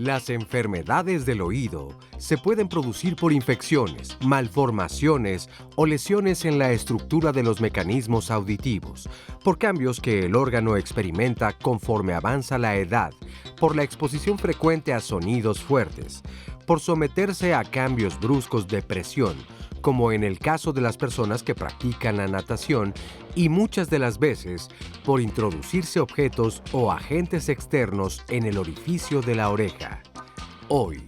Las enfermedades del oído se pueden producir por infecciones, malformaciones o lesiones en la estructura de los mecanismos auditivos, por cambios que el órgano experimenta conforme avanza la edad, por la exposición frecuente a sonidos fuertes, por someterse a cambios bruscos de presión, como en el caso de las personas que practican la natación, y muchas de las veces por introducirse objetos o agentes externos en el orificio de la oreja. Hoy,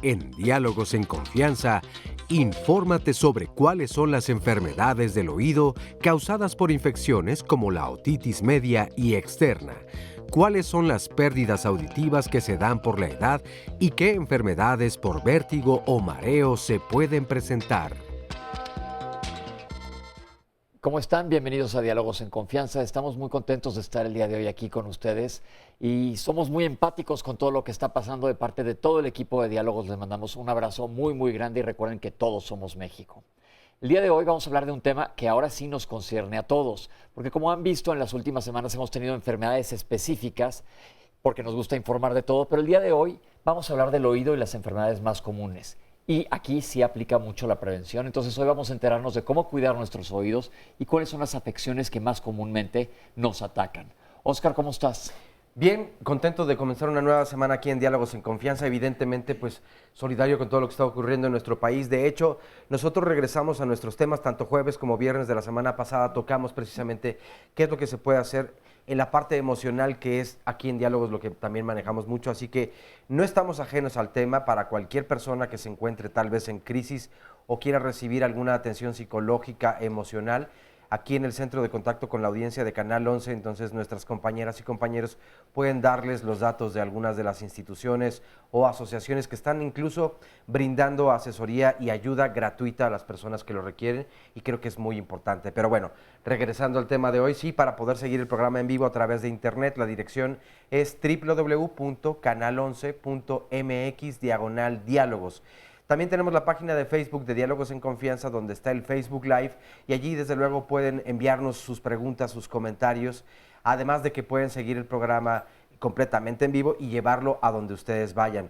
en Diálogos en Confianza, infórmate sobre cuáles son las enfermedades del oído causadas por infecciones como la otitis media y externa, cuáles son las pérdidas auditivas que se dan por la edad y qué enfermedades por vértigo o mareo se pueden presentar. ¿Cómo están? Bienvenidos a Diálogos en Confianza. Estamos muy contentos de estar el día de hoy aquí con ustedes y somos muy empáticos con todo lo que está pasando de parte de todo el equipo de Diálogos. Les mandamos un abrazo muy, muy grande y recuerden que todos somos México. El día de hoy vamos a hablar de un tema que ahora sí nos concierne a todos, porque como han visto en las últimas semanas hemos tenido enfermedades específicas porque nos gusta informar de todo, pero el día de hoy vamos a hablar del oído y las enfermedades más comunes. Y aquí sí aplica mucho la prevención. Entonces hoy vamos a enterarnos de cómo cuidar nuestros oídos y cuáles son las afecciones que más comúnmente nos atacan. Oscar, ¿cómo estás? Bien, contento de comenzar una nueva semana aquí en Diálogos en Confianza, evidentemente pues solidario con todo lo que está ocurriendo en nuestro país. De hecho, nosotros regresamos a nuestros temas, tanto jueves como viernes de la semana pasada, tocamos precisamente qué es lo que se puede hacer en la parte emocional, que es aquí en Diálogos lo que también manejamos mucho, así que no estamos ajenos al tema. Para cualquier persona que se encuentre tal vez en crisis o quiera recibir alguna atención psicológica, emocional, aquí en el centro de contacto con la audiencia de Canal 11, entonces nuestras compañeras y compañeros pueden darles los datos de algunas de las instituciones o asociaciones que están incluso brindando asesoría y ayuda gratuita a las personas que lo requieren, y creo que es muy importante. Pero bueno, regresando al tema de hoy, sí, para poder seguir el programa en vivo a través de internet, la dirección es www.canal11.mx/diálogos. También tenemos la página de Facebook de Diálogos en Confianza, donde está el Facebook Live, y allí desde luego pueden enviarnos sus preguntas, sus comentarios, además de que pueden seguir el programa completamente en vivo y llevarlo a donde ustedes vayan.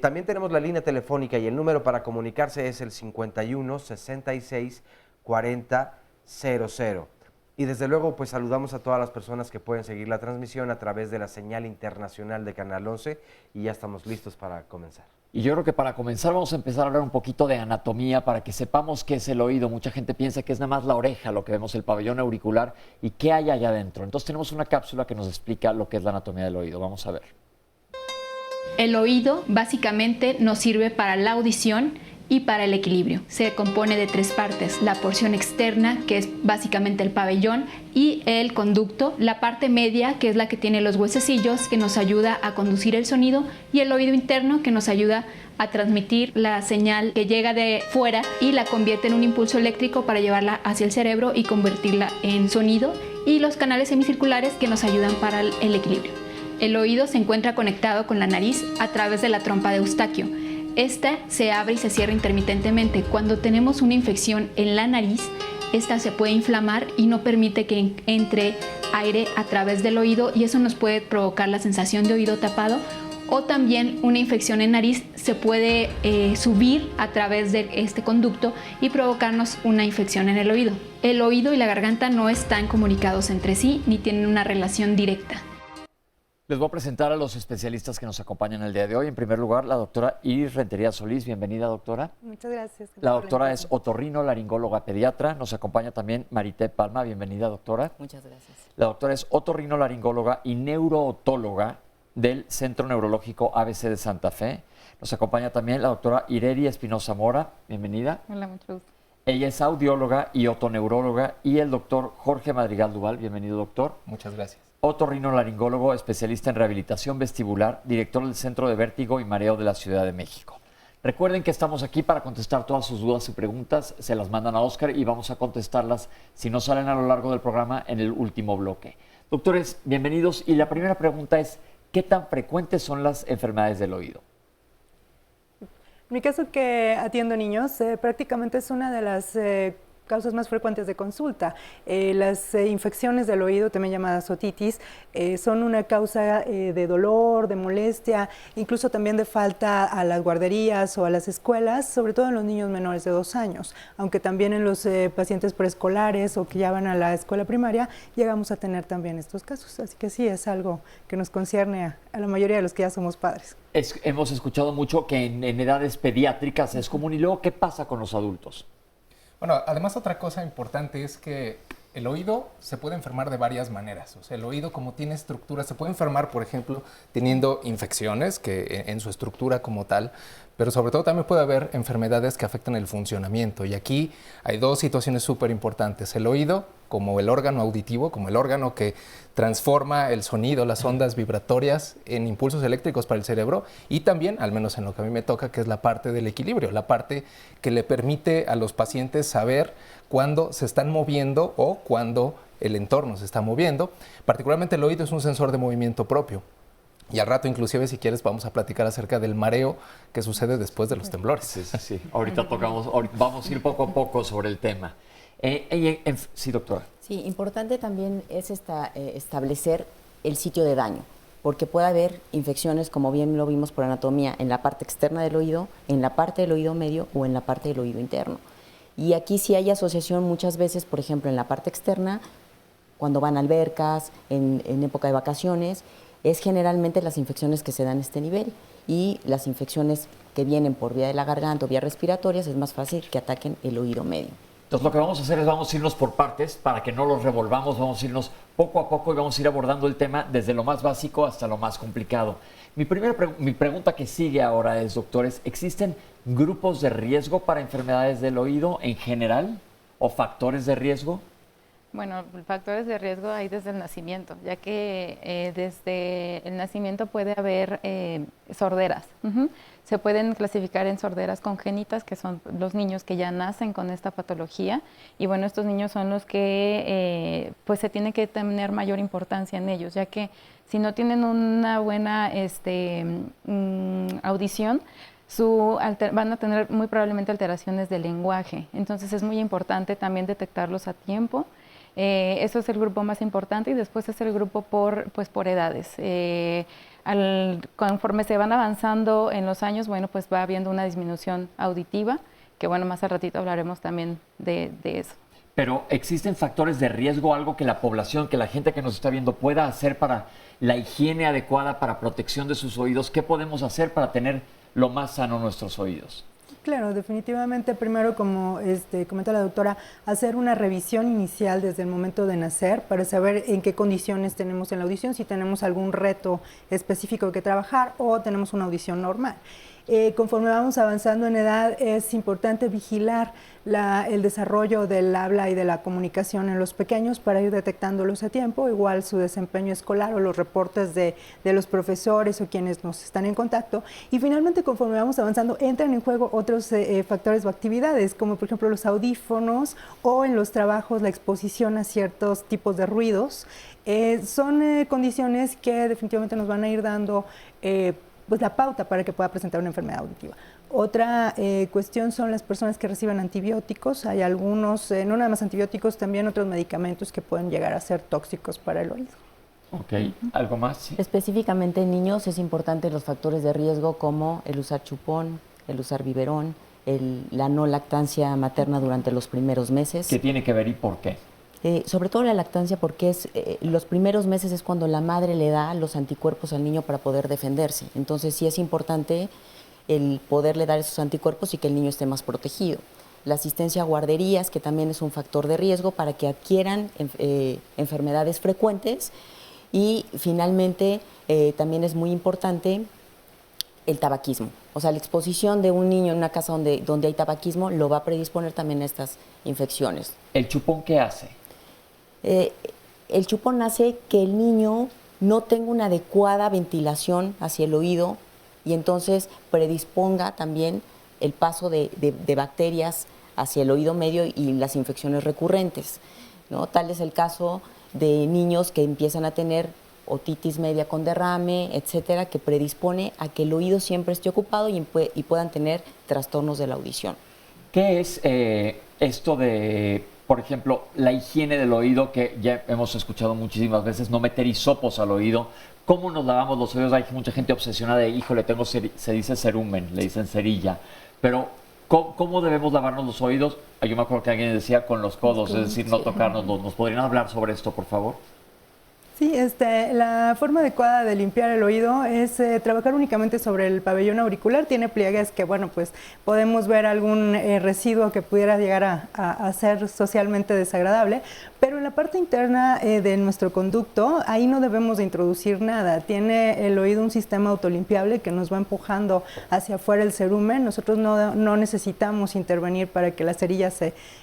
También tenemos la línea telefónica y el número para comunicarse es el 51 66 40 00. Y desde luego pues saludamos a todas las personas que pueden seguir la transmisión a través de la señal internacional de Canal 11, y ya estamos listos para comenzar. Y yo creo que para comenzar vamos a empezar a hablar un poquito de anatomía para que sepamos qué es el oído. Mucha gente piensa que es nada más la oreja, lo que vemos, el pabellón auricular, y qué hay allá adentro. Entonces tenemos una cápsula que nos explica lo que es la anatomía del oído. Vamos a ver. El oído básicamente nos sirve para la audición y para el equilibrio. Se compone de tres partes: la porción externa, que es básicamente el pabellón, y el conducto, la parte media, que es la que tiene los huesecillos, que nos ayuda a conducir el sonido, y el oído interno, que nos ayuda a transmitir la señal que llega de fuera y la convierte en un impulso eléctrico para llevarla hacia el cerebro y convertirla en sonido, y los canales semicirculares, que nos ayudan para el equilibrio. El oído se encuentra conectado con la nariz a través de la trompa de Eustaquio. Esta se abre y se cierra intermitentemente. Cuando tenemos una infección en la nariz, esta se puede inflamar y no permite que entre aire a través del oído, y eso nos puede provocar la sensación de oído tapado. O también una infección en nariz se puede subir a través de este conducto y provocarnos una infección en el oído. El oído y la garganta no están comunicados entre sí ni tienen una relación directa. Les voy a presentar a los especialistas que nos acompañan el día de hoy. En primer lugar, la doctora Iris Rentería Solís. Bienvenida, doctora. Muchas gracias. La doctora es otorrinolaringóloga pediatra. Nos acompaña también Marité Palma. Bienvenida, doctora. Muchas gracias. La doctora es otorrinolaringóloga y neurootóloga del Centro Neurológico ABC de Santa Fe. Nos acompaña también la doctora Ireri Espinosa Mora. Bienvenida. Hola, mucho gusto. Ella es audióloga y otoneuróloga. Y el doctor Jorge Madrigal Duval. Bienvenido, doctor. Muchas gracias. otorrinolaringólogo, especialista en rehabilitación vestibular, director del Centro de Vértigo y Mareo de la Ciudad de México. Recuerden que estamos aquí para contestar todas sus dudas y preguntas. Se las mandan a Oscar y vamos a contestarlas, si no salen a lo largo del programa, en el último bloque. Doctores, bienvenidos. Y la primera pregunta es, ¿qué tan frecuentes son las enfermedades del oído? En mi caso, que atiendo niños, prácticamente es una de las causas más frecuentes de consulta. Las infecciones del oído, también llamadas otitis, son una causa de dolor, de molestia, incluso también de falta a las guarderías o a las escuelas, sobre todo en los niños menores de 2 años, aunque también en los pacientes preescolares o que ya van a la escuela primaria, llegamos a tener también estos casos. Así que sí, es algo que nos concierne a la mayoría de los que ya somos padres. Hemos escuchado mucho que en edades pediátricas es común. ¿Y luego qué pasa con los adultos? Bueno, además otra cosa importante es que el oído se puede enfermar de varias maneras. O sea, el oído, como tiene estructura, se puede enfermar, por ejemplo, teniendo infecciones que en su estructura como tal, pero sobre todo también puede haber enfermedades que afectan el funcionamiento. Y aquí hay 2 situaciones súper importantes. El oído como el órgano auditivo, como el órgano que transforma el sonido, las ondas vibratorias en impulsos eléctricos para el cerebro, y también, al menos en lo que a mí me toca, que es la parte del equilibrio, la parte que le permite a los pacientes saber cuándo se están moviendo o cuándo el entorno se está moviendo. Particularmente el oído es un sensor de movimiento propio. Y al rato, inclusive, si quieres, vamos a platicar acerca del mareo que sucede después de los temblores. Sí. Ahorita vamos a ir poco a poco sobre el tema. Sí, doctora. Sí, importante también es establecer el sitio de daño, porque puede haber infecciones, como bien lo vimos por anatomía, en la parte externa del oído, en la parte del oído medio o en la parte del oído interno. Y aquí sí hay asociación muchas veces, por ejemplo, en la parte externa, cuando van a albercas, en época de vacaciones, es generalmente las infecciones que se dan a este nivel, y las infecciones que vienen por vía de la garganta o vías respiratorias es más fácil que ataquen el oído medio. Entonces, lo que vamos a hacer es vamos a irnos por partes para que no los revolvamos, vamos a irnos poco a poco y vamos a ir abordando el tema desde lo más básico hasta lo más complicado. Mi pregunta que sigue ahora es, doctores, ¿existen grupos de riesgo para enfermedades del oído en general o factores de riesgo? Bueno, factores de riesgo hay desde el nacimiento, ya que desde el nacimiento puede haber sorderas. Se pueden clasificar en sorderas congénitas, que son los niños que ya nacen con esta patología. Y bueno, estos niños son los que pues se tiene que tener mayor importancia en ellos, ya que si no tienen una buena audición, van a tener muy probablemente alteraciones del lenguaje. Entonces es muy importante también detectarlos a tiempo. Eso es el grupo más importante, y después es el grupo por edades. Conforme se van avanzando en los años, bueno, pues va habiendo una disminución auditiva, que bueno, más al ratito hablaremos también de eso. Pero ¿existen factores de riesgo, algo que la población, que la gente que nos está viendo pueda hacer para la higiene adecuada, para protección de sus oídos? ¿Qué podemos hacer para tener lo más sano nuestros oídos? Claro, definitivamente, primero, como comenta la doctora, hacer una revisión inicial desde el momento de nacer para saber en qué condiciones tenemos en la audición, si tenemos algún reto específico que trabajar o tenemos una audición normal. Conforme vamos avanzando en edad, es importante vigilar el desarrollo del habla y de la comunicación en los pequeños para ir detectándolos a tiempo, igual su desempeño escolar o los reportes de los profesores o quienes nos están en contacto. Y finalmente, conforme vamos avanzando, entran en juego otros factores o actividades, como por ejemplo los audífonos, o en los trabajos la exposición a ciertos tipos de ruidos. Son condiciones que definitivamente nos van a ir dando pues la pauta para que pueda presentar una enfermedad auditiva. Otra cuestión son las personas que reciben antibióticos. Hay algunos, no nada más antibióticos, también otros medicamentos que pueden llegar a ser tóxicos para el oído. Ok, ¿algo más? Sí. Específicamente en niños es importante los factores de riesgo como el usar chupón, el usar biberón, la no lactancia materna durante los primeros meses. ¿Qué tiene que ver y por qué? Sobre todo la lactancia, porque los primeros meses es cuando la madre le da los anticuerpos al niño para poder defenderse. Entonces sí es importante el poderle dar esos anticuerpos y que el niño esté más protegido. La asistencia a guarderías, que también es un factor de riesgo para que adquieran enfermedades frecuentes. Y finalmente también es muy importante el tabaquismo. O sea, la exposición de un niño en una casa donde hay tabaquismo lo va a predisponer también a estas infecciones. ¿El chupón qué hace? el chupón hace que el niño no tenga una adecuada ventilación hacia el oído y entonces predisponga también el paso de bacterias hacia el oído medio y las infecciones recurrentes, ¿no? Tal es el caso de niños que empiezan a tener otitis media con derrame, etcétera, que predispone a que el oído siempre esté ocupado y puedan tener trastornos de la audición. ¿Qué es esto de, por ejemplo, la higiene del oído, que ya hemos escuchado muchísimas veces, no meter hisopos al oído? ¿Cómo nos lavamos los oídos? Hay mucha gente obsesionada de, híjole, se dice cerumen, le dicen cerilla, pero ¿cómo debemos lavarnos los oídos? Yo me acuerdo que alguien decía con los codos, es decir, no tocarnos. ¿Nos podrían hablar sobre esto, por favor? Sí, la forma adecuada de limpiar el oído es trabajar únicamente sobre el pabellón auricular. Tiene pliegues que, bueno, pues podemos ver algún residuo que pudiera llegar a ser socialmente desagradable, pero en la parte interna de nuestro conducto, ahí no debemos de introducir nada. Tiene el oído un sistema autolimpiable que nos va empujando hacia afuera el cerumen. Nosotros no necesitamos intervenir para que la cerilla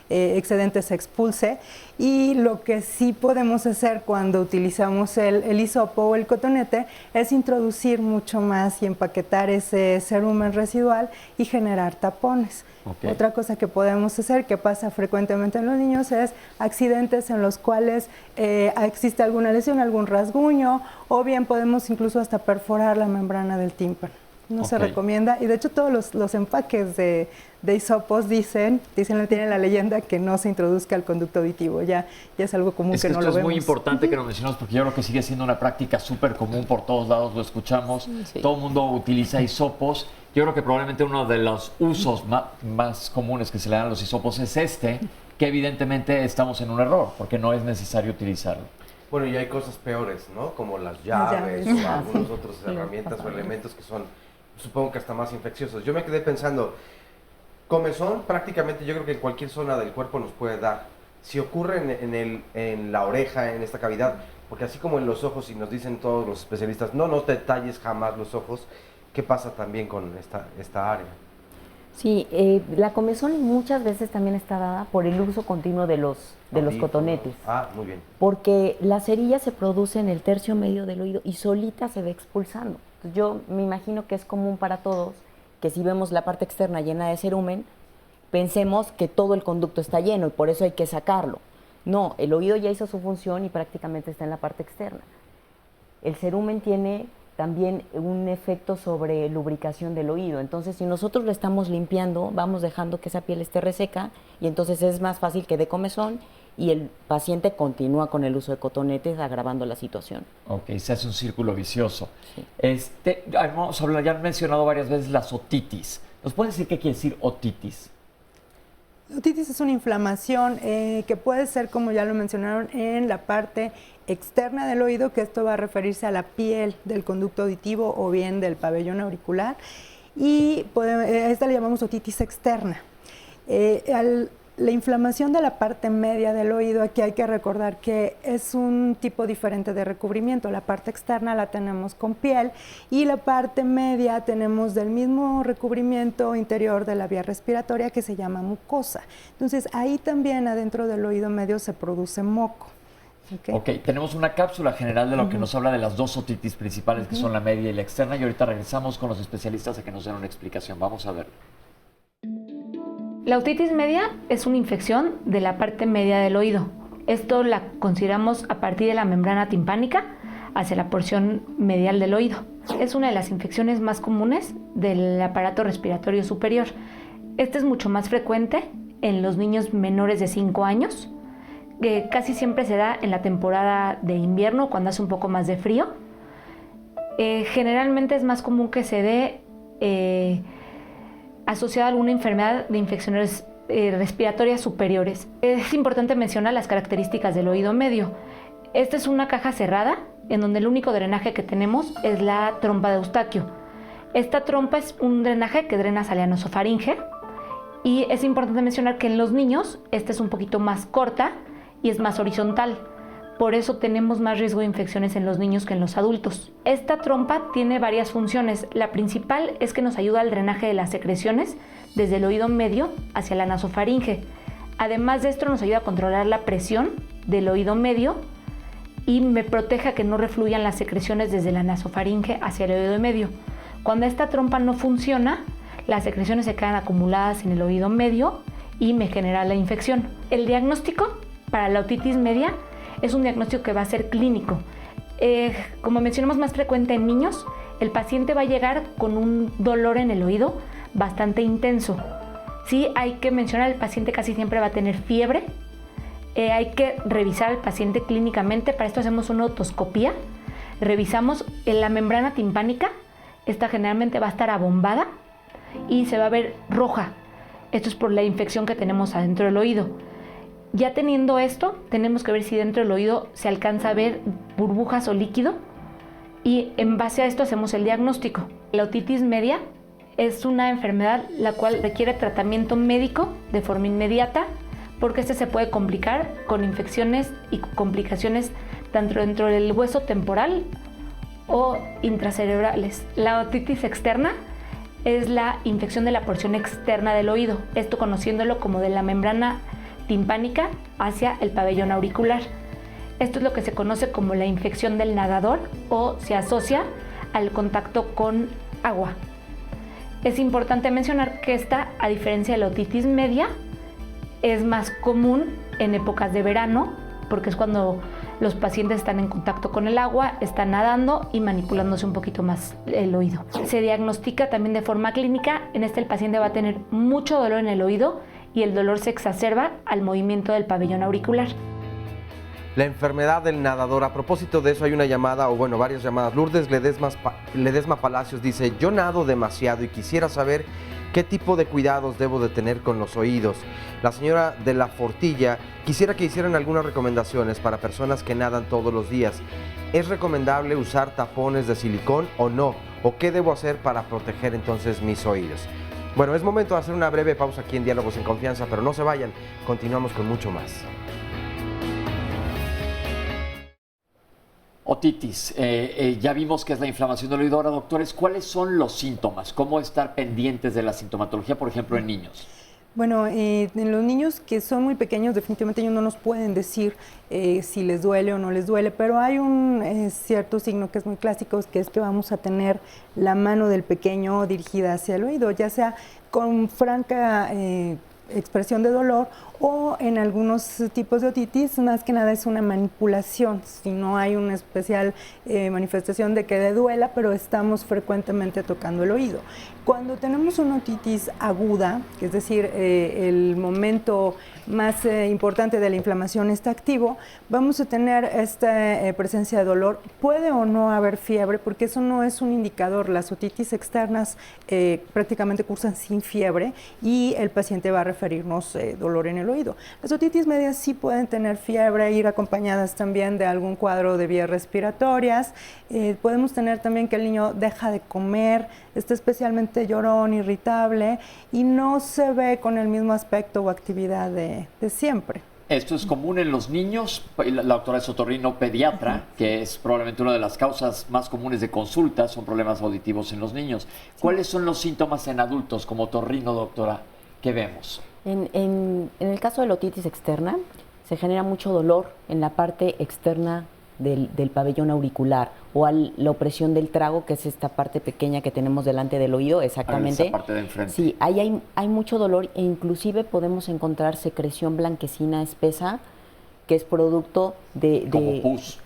excedente se expulse, y lo que sí podemos hacer cuando utilizamos el hisopo o el cotonete es introducir mucho más y empaquetar ese cerumen residual y generar tapones. Okay. Otra cosa que podemos hacer, que pasa frecuentemente en los niños, es accidentes en los cuales existe alguna lesión, algún rasguño, o bien podemos incluso hasta perforar la membrana del tímpano. No se recomienda, y de hecho todos los empaques de hisopos tienen la leyenda que no se introduzca al conducto auditivo. Ya es algo común que no lo vemos. Esto es muy importante que lo mencionemos, porque yo creo que sigue siendo una práctica súper común, por todos lados lo escuchamos. Sí. Todo el mundo utiliza hisopos. Yo creo que probablemente uno de los usos más comunes que se le dan a los hisopos es que evidentemente estamos en un error, porque no es necesario utilizarlo. Bueno, y hay cosas peores, ¿no? Como las llaves o algunas otras herramientas o elementos que son, supongo que hasta más infecciosos. Yo me quedé pensando, comezón prácticamente yo creo que en cualquier zona del cuerpo nos puede dar. Si ocurre en la oreja, en esta cavidad, porque así como en los ojos, y nos dicen todos los especialistas, no te talles jamás los ojos, ¿qué pasa también con esta área? Sí, la comezón muchas veces también está dada por el uso continuo de los cotonetes. Ah, muy bien. Porque la cerilla se produce en el tercio medio del oído y solita se va expulsando. Yo me imagino que es común para todos que si vemos la parte externa llena de cerumen, pensemos que todo el conducto está lleno y por eso hay que sacarlo. No, el oído ya hizo su función y prácticamente está en la parte externa. El cerumen tiene también un efecto sobre lubricación del oído. Entonces, si nosotros lo estamos limpiando, vamos dejando que esa piel esté reseca y entonces es más fácil que dé comezón y el paciente continúa con el uso de cotonetes agravando la situación. Ok, se hace un círculo vicioso. Sí. Vamos a hablar, ya han mencionado varias veces las otitis. ¿Nos puede decir qué quiere decir otitis? Otitis es una inflamación que puede ser, como ya lo mencionaron, en la parte externa del oído, que esto va a referirse a la piel del conducto auditivo o bien del pabellón auricular, y esta le llamamos otitis externa. La inflamación de la parte media del oído, aquí hay que recordar que es un tipo diferente de recubrimiento. La parte externa la tenemos con piel y la parte media tenemos del mismo recubrimiento interior de la vía respiratoria que se llama mucosa. Entonces ahí también adentro del oído medio se produce moco. Ok, tenemos una cápsula general de lo que nos habla de las dos otitis principales, que son la media y la externa, y ahorita regresamos con los especialistas a que nos den una explicación. Vamos a verlo. La otitis media es una infección de la parte media del oído. Esto la consideramos a partir de la membrana timpánica hacia la porción medial del oído. Es una de las infecciones más comunes del aparato respiratorio superior. Este es mucho más frecuente en los niños menores de 5 años. Casi siempre se da en la temporada de invierno, cuando hace un poco más de frío. Generalmente es más común que se dé asociada a alguna enfermedad de infecciones respiratorias superiores. Es importante mencionar las características del oído medio. Esta es una caja cerrada en donde el único drenaje que tenemos es la trompa de Eustaquio. Esta trompa es un drenaje que drena hacia la nasofaringe, y es importante mencionar que en los niños esta es un poquito más corta y es más horizontal. Por eso tenemos más riesgo de infecciones en los niños que en los adultos. Esta trompa tiene varias funciones. La principal es que nos ayuda al drenaje de las secreciones desde el oído medio hacia la nasofaringe. Además de esto, nos ayuda a controlar la presión del oído medio y me protege a que no refluyan las secreciones desde la nasofaringe hacia el oído medio. Cuando esta trompa no funciona, las secreciones se quedan acumuladas en el oído medio y me genera la infección. El diagnóstico para la otitis media es un diagnóstico que va a ser clínico. Como mencionamos, más frecuente en niños, el paciente va a llegar con un dolor en el oído bastante intenso. Sí, hay que mencionar, el paciente casi siempre va a tener fiebre. Hay que revisar al paciente clínicamente. Para esto hacemos una otoscopía. Revisamos en la membrana timpánica. Esta generalmente va a estar abombada y se va a ver roja. Esto es por la infección que tenemos adentro del oído. Ya teniendo esto, tenemos que ver si dentro del oído se alcanza a ver burbujas o líquido y en base a esto hacemos el diagnóstico. La otitis media es una enfermedad la cual requiere tratamiento médico de forma inmediata porque se puede complicar con infecciones y complicaciones tanto dentro del hueso temporal o intracerebrales. La otitis externa es la infección de la porción externa del oído, esto conociéndolo como de la membrana timpánica hacia el pabellón auricular. Esto es lo que se conoce como la infección del nadador o se asocia al contacto con agua. Es importante mencionar que esta, a diferencia de la otitis media, es más común en épocas de verano porque es cuando los pacientes están en contacto con el agua, están nadando y manipulándose un poquito más el oído. Se diagnostica también de forma clínica. En este el paciente va a tener mucho dolor en el oído y el dolor se exacerba al movimiento del pabellón auricular. La enfermedad del nadador. A propósito de eso hay una llamada, o bueno, varias llamadas. Lourdes Ledesma Palacios dice: yo nado demasiado y quisiera saber qué tipo de cuidados debo de tener con los oídos. La señora de la Fortilla quisiera que hicieran algunas recomendaciones para personas que nadan todos los días. ¿Es recomendable usar tapones de silicón o no? ¿O qué debo hacer para proteger entonces mis oídos? Bueno, es momento de hacer una breve pausa aquí en Diálogos en Confianza, pero no se vayan, continuamos con mucho más. Otitis, ya vimos que es la inflamación del oído. Ahora, doctores, ¿cuáles son los síntomas? ¿Cómo estar pendientes de la sintomatología, por ejemplo, en niños? Bueno, en los niños que son muy pequeños, definitivamente ellos no nos pueden decir si les duele o no les duele, pero hay un cierto signo que es muy clásico, que es que vamos a tener la mano del pequeño dirigida hacia el oído, ya sea con franca expresión de dolor o en algunos tipos de otitis, más que nada es una manipulación, si no hay una especial manifestación de que le duela, pero estamos frecuentemente tocando el oído. Cuando tenemos una otitis aguda, que es decir, el momento más importante de la inflamación está activo, vamos a tener esta presencia de dolor. Puede o no haber fiebre, porque eso no es un indicador. Las otitis externas prácticamente cursan sin fiebre y el paciente va a referirnos dolor en el oído. Las otitis medias sí pueden tener fiebre, ir acompañadas también de algún cuadro de vías respiratorias. Podemos tener también que el niño deja de comer, está especialmente llorón, irritable y no se ve con el mismo aspecto o actividad de siempre. Esto es común en los niños. La doctora es otorrino pediatra, que es probablemente una de las causas más comunes de consulta, son problemas auditivos en los niños. ¿Cuáles son los síntomas en adultos como otorrino, doctora? ¿Qué vemos? En el caso de la otitis externa, se genera mucho dolor en la parte externa del pabellón auricular o la opresión del trago, que es esta parte pequeña que tenemos delante del oído, exactamente. Esa parte de enfrente. Sí, ahí hay mucho dolor e inclusive podemos encontrar secreción blanquecina espesa, que es producto Como pus.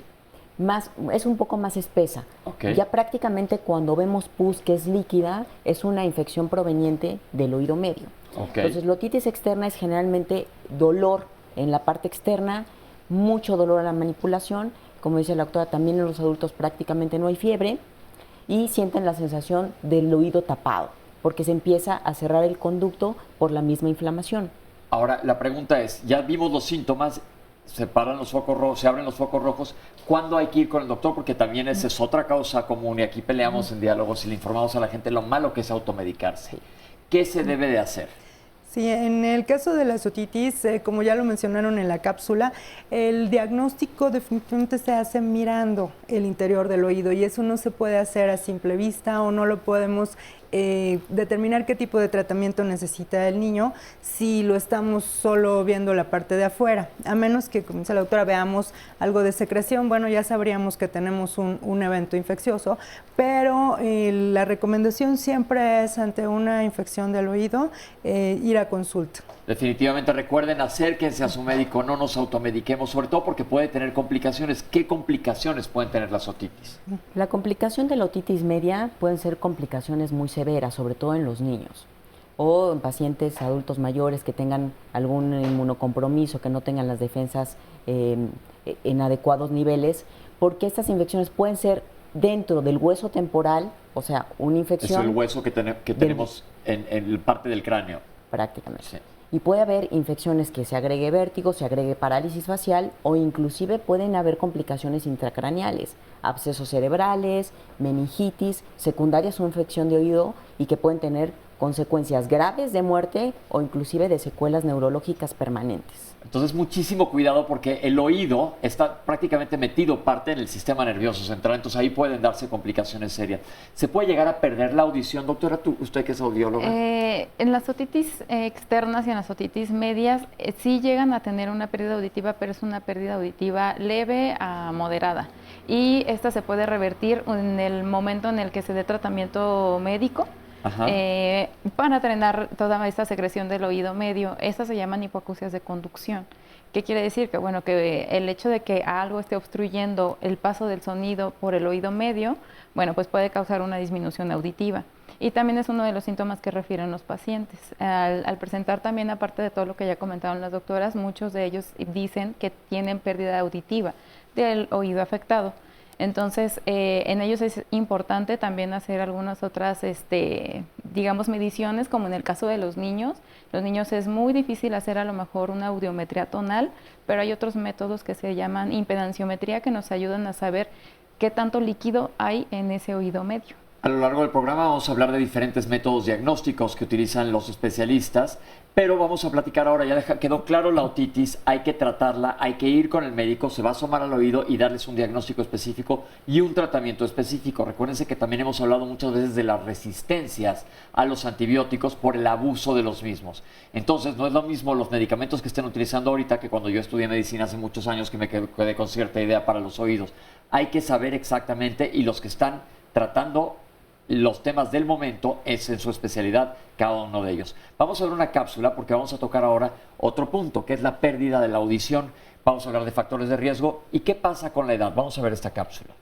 Es un poco más espesa. Okay. Ya prácticamente cuando vemos pus que es líquida, es una infección proveniente del oído medio. Okay. Entonces, la otitis externa es generalmente dolor en la parte externa, mucho dolor a la manipulación. Como dice la doctora, también en los adultos prácticamente no hay fiebre y sienten la sensación del oído tapado, porque se empieza a cerrar el conducto por la misma inflamación. Ahora, la pregunta es, ya vimos los síntomas, se paran los focos rojos, se abren los focos rojos, ¿cuándo hay que ir con el doctor? Porque también esa es otra causa común y aquí peleamos en diálogos y le informamos a la gente lo malo que es automedicarse. ¿Qué se debe de hacer? Sí, en el caso de las otitis, como ya lo mencionaron en la cápsula, el diagnóstico definitivamente se hace mirando el interior del oído y eso no se puede hacer a simple vista o no lo podemos determinar qué tipo de tratamiento necesita el niño si lo estamos solo viendo la parte de afuera. A menos que, como dice la doctora, veamos algo de secreción, bueno, ya sabríamos que tenemos un evento infeccioso, pero la recomendación siempre es ante una infección del oído ir a consulta. Definitivamente recuerden, acérquense a su médico, no nos automediquemos, sobre todo porque puede tener complicaciones. ¿Qué complicaciones pueden tener las otitis? La complicación de la otitis media pueden ser complicaciones muy severas, sobre todo en los niños o en pacientes adultos mayores que tengan algún inmunocompromiso, que no tengan las defensas en adecuados niveles, porque estas infecciones pueden ser dentro del hueso temporal, o sea, una infección... Es el hueso que tenemos en parte del cráneo. Prácticamente. Sí. Y puede haber infecciones que se agregue vértigo, se agregue parálisis facial o inclusive pueden haber complicaciones intracraneales, abscesos cerebrales, meningitis, secundarias o infección de oído y que pueden tener consecuencias graves de muerte o inclusive de secuelas neurológicas permanentes. Entonces, muchísimo cuidado porque el oído está prácticamente metido parte en el sistema nervioso central, entonces ahí pueden darse complicaciones serias. ¿Se puede llegar a perder la audición, doctora? ¿Usted que es audióloga? En las otitis externas y en las otitis medias sí llegan a tener una pérdida auditiva, pero es una pérdida auditiva leve a moderada. Y esta se puede revertir en el momento en el que se dé tratamiento médico. Para drenar toda esta secreción del oído medio. Estas se llaman hipoacusias de conducción. ¿Qué quiere decir? Que bueno, que el hecho de que algo esté obstruyendo el paso del sonido por el oído medio, bueno, pues puede causar una disminución auditiva. Y también es uno de los síntomas que refieren los pacientes. Al presentar también, aparte de todo lo que ya comentaron las doctoras, muchos de ellos dicen que tienen pérdida auditiva del oído afectado. Entonces, en ellos es importante también hacer algunas otras, digamos, mediciones, como en el caso de los niños. Los niños es muy difícil hacer a lo mejor una audiometría tonal, pero hay otros métodos que se llaman impedanciometría que nos ayudan a saber qué tanto líquido hay en ese oído medio. A lo largo del programa vamos a hablar de diferentes métodos diagnósticos que utilizan los especialistas, pero vamos a platicar ahora, ya quedó claro la otitis, hay que tratarla, hay que ir con el médico, se va a asomar al oído y darles un diagnóstico específico y un tratamiento específico. Recuérdense que también hemos hablado muchas veces de las resistencias a los antibióticos por el abuso de los mismos. Entonces, no es lo mismo los medicamentos que estén utilizando ahorita que cuando yo estudié medicina hace muchos años que me quedé con cierta idea para los oídos. Hay que saber exactamente y los que están tratando los temas del momento es en su especialidad cada uno de ellos. Vamos a ver una cápsula porque vamos a tocar ahora otro punto que es la pérdida de la audición. Vamos a hablar de factores de riesgo y qué pasa con la edad. Vamos a ver esta cápsula.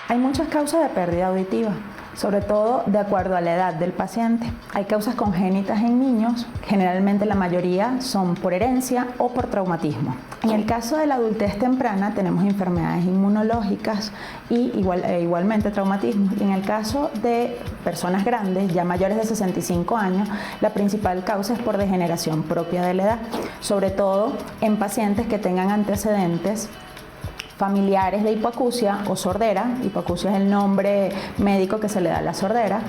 Hay muchas causas de pérdida auditiva, sobre todo de acuerdo a la edad del paciente. Hay causas congénitas en niños, generalmente la mayoría son por herencia o por traumatismo. En el caso de la adultez temprana tenemos enfermedades inmunológicas y igualmente traumatismo. Y en el caso de personas grandes, ya mayores de 65 años, la principal causa es por degeneración propia de la edad, sobre todo en pacientes que tengan antecedentes familiares de hipoacusia o sordera. Hipoacusia es el nombre médico que se le da a la sordera,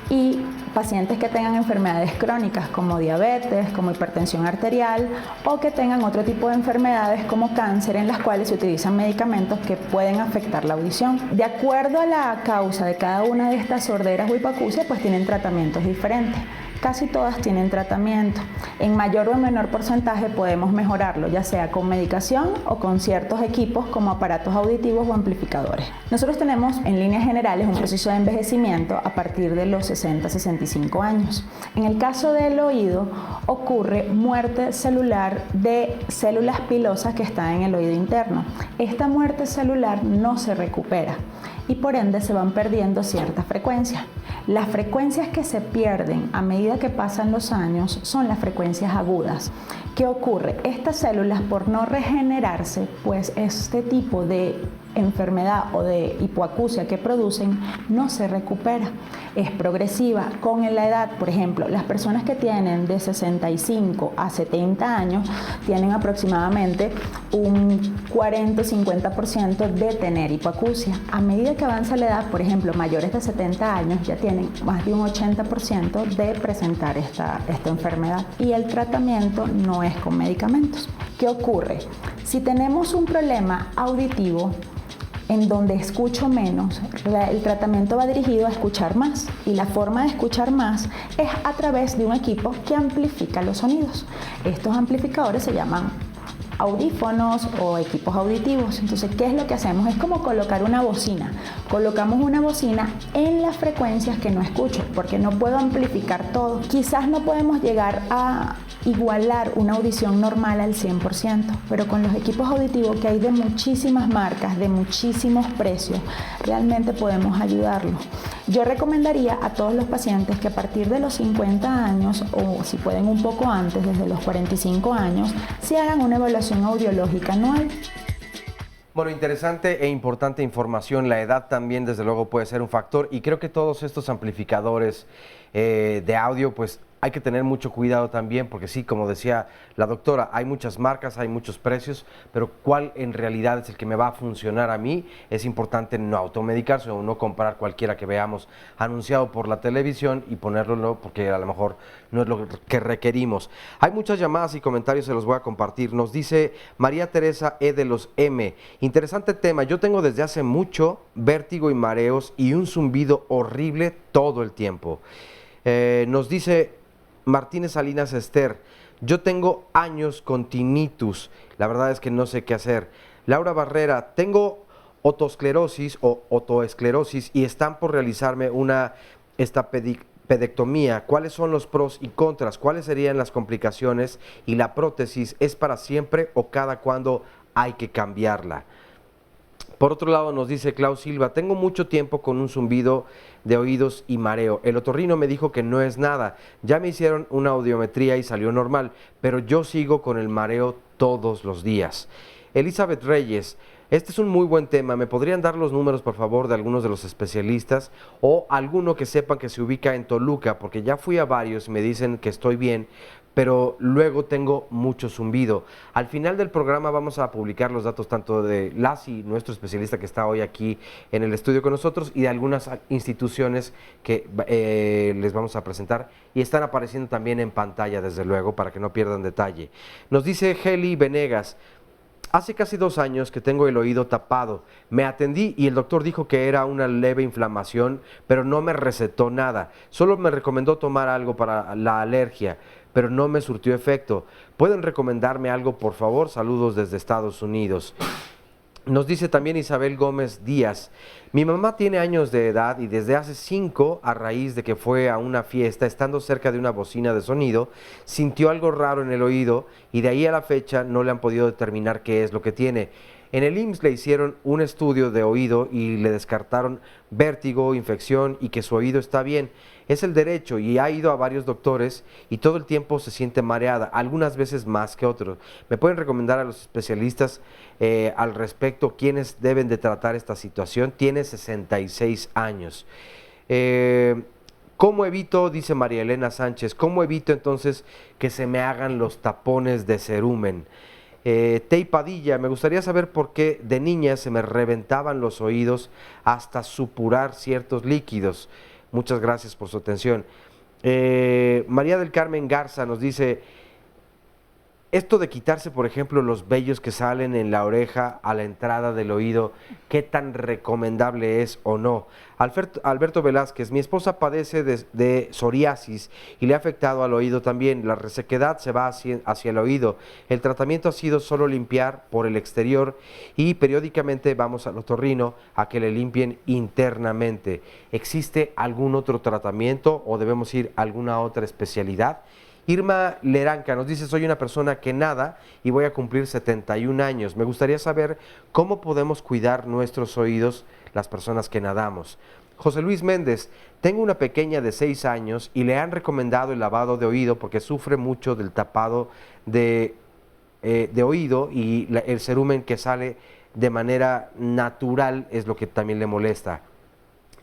y pacientes que tengan enfermedades crónicas como diabetes, como hipertensión arterial o que tengan otro tipo de enfermedades como cáncer en las cuales se utilizan medicamentos que pueden afectar la audición. De acuerdo a la causa de cada una de estas sorderas o hipoacusia, pues tienen tratamientos diferentes. Casi todas tienen tratamiento. En mayor o menor porcentaje podemos mejorarlo, ya sea con medicación o con ciertos equipos como aparatos auditivos o amplificadores. Nosotros tenemos en líneas generales un proceso de envejecimiento a partir de los 60-65 años. En el caso del oído ocurre muerte celular de células pilosas que están en el oído interno. Esta muerte celular no se recupera y por ende se van perdiendo ciertas frecuencias. Las frecuencias que se pierden a medida que pasan los años son las frecuencias agudas. ¿Qué ocurre? Estas células, por no regenerarse, pues este tipo de enfermedad o de hipoacusia que producen no se recupera. Es progresiva. Con la edad, por ejemplo, las personas que tienen de 65 a 70 años tienen aproximadamente un 40-50% de tener hipoacusia. A medida que avanza la edad, por ejemplo, mayores de 70 años ya tienen más de un 80% de presentar esta enfermedad. Y el tratamiento no es con medicamentos. ¿Qué ocurre? Si tenemos un problema auditivo en donde escucho menos, el tratamiento va dirigido a escuchar más, y la forma de escuchar más es a través de un equipo que amplifica los sonidos. Estos amplificadores se llaman audífonos o equipos auditivos. Entonces, ¿qué es lo que hacemos? Es como colocar una bocina. Colocamos una bocina en las frecuencias que no escucho, porque no puedo amplificar todo. Quizás no podemos llegar a igualar una audición normal al 100%, pero con los equipos auditivos que hay de muchísimas marcas, de muchísimos precios, realmente podemos ayudarlos. Yo recomendaría a todos los pacientes que a partir de los 50 años, o si pueden un poco antes, desde los 45 años, se hagan una evaluación audiológica anual. Bueno, interesante e importante información. La edad también, desde luego, puede ser un factor, y creo que todos estos amplificadores de audio, pues hay que tener mucho cuidado también, porque sí, como decía la doctora, hay muchas marcas, hay muchos precios, pero cuál en realidad es el que me va a funcionar a mí. Es importante no automedicarse o no comprar cualquiera que veamos anunciado por la televisión y ponerlo porque a lo mejor no es lo que requerimos. Hay muchas llamadas y comentarios, se los voy a compartir. Nos dice María Teresa E. de los M. Interesante tema, yo tengo desde hace mucho vértigo y mareos y un zumbido horrible todo el tiempo. Nos dice Martínez Salinas Esther, yo tengo años con tinnitus, la verdad es que no sé qué hacer. Laura Barrera, tengo otosclerosis o otoesclerosis y están por realizarme una estapedectomía. ¿Cuáles son los pros y contras? ¿Cuáles serían las complicaciones? ¿Y la prótesis es para siempre o cada cuándo hay que cambiarla? Por otro lado, nos dice Klaus Silva, tengo mucho tiempo con un zumbido de oídos y mareo. El otorrino me dijo que no es nada. Ya me hicieron una audiometría y salió normal, pero yo sigo con el mareo todos los días. Elizabeth Reyes, este es un muy buen tema. ¿Me podrían dar los números, por favor, de algunos de los especialistas o alguno que sepan que se ubica en Toluca? Porque ya fui a varios y me dicen que estoy bien, pero luego tengo mucho zumbido. Al final del programa vamos a publicar los datos tanto de Lassi, nuestro especialista que está hoy aquí en el estudio con nosotros, y de algunas instituciones que les vamos a presentar y están apareciendo también en pantalla, desde luego, para que no pierdan detalle. Nos dice Heli Venegas, hace casi 2 años que tengo el oído tapado. Me atendí y el doctor dijo que era una leve inflamación, pero no me recetó nada. Solo me recomendó tomar algo para la alergia, pero no me surtió efecto. ¿Pueden recomendarme algo, por favor? Saludos desde Estados Unidos. Nos dice también Isabel Gómez Díaz, mi mamá tiene años de edad y desde hace 5, a raíz de que fue a una fiesta, estando cerca de una bocina de sonido, sintió algo raro en el oído y de ahí a la fecha no le han podido determinar qué es lo que tiene. En el IMSS le hicieron un estudio de oído y le descartaron vértigo, infección y que su oído está bien. Es el derecho y ha ido a varios doctores y todo el tiempo se siente mareada, algunas veces más que otros. ¿Me pueden recomendar a los especialistas al respecto quiénes deben de tratar esta situación? Tiene 66 años. ¿Cómo evito, dice María Elena Sánchez, cómo evito entonces que se me hagan los tapones de cerumen? Tei Padilla, me gustaría saber por qué de niña se me reventaban los oídos hasta supurar ciertos líquidos. Muchas gracias por su atención. María del Carmen Garza nos dice, esto de quitarse, por ejemplo, los vellos que salen en la oreja a la entrada del oído, ¿qué tan recomendable es o no? Alberto Velázquez, mi esposa padece de psoriasis y le ha afectado al oído también. La resequedad se va hacia el oído. El tratamiento ha sido solo limpiar por el exterior y periódicamente vamos al otorrino a que le limpien internamente. ¿Existe algún otro tratamiento o debemos ir a alguna otra especialidad? Irma Leranca nos dice, soy una persona que nada y voy a cumplir 71 años. Me gustaría saber cómo podemos cuidar nuestros oídos las personas que nadamos. José Luis Méndez, tengo una pequeña de 6 años y le han recomendado el lavado de oído porque sufre mucho del tapado de oído y el cerumen que sale de manera natural es lo que también le molesta.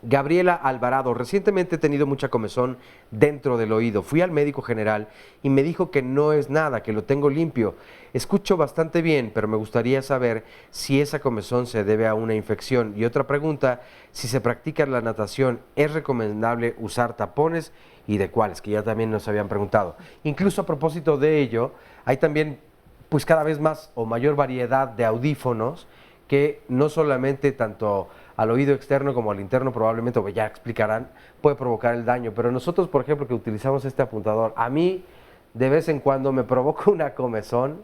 Gabriela Alvarado, recientemente he tenido mucha comezón dentro del oído. Fui al médico general y me dijo que no es nada, que lo tengo limpio. Escucho bastante bien, pero me gustaría saber si esa comezón se debe a una infección. Y otra pregunta, si se practica la natación, ¿es recomendable usar tapones y de cuáles? Que ya también nos habían preguntado. Incluso a propósito de ello, hay también pues cada vez más o mayor variedad de audífonos que no solamente tanto al oído externo como al interno probablemente, o ya explicarán, puede provocar el daño. Pero nosotros, por ejemplo, que utilizamos este apuntador, a mí de vez en cuando me provoca una comezón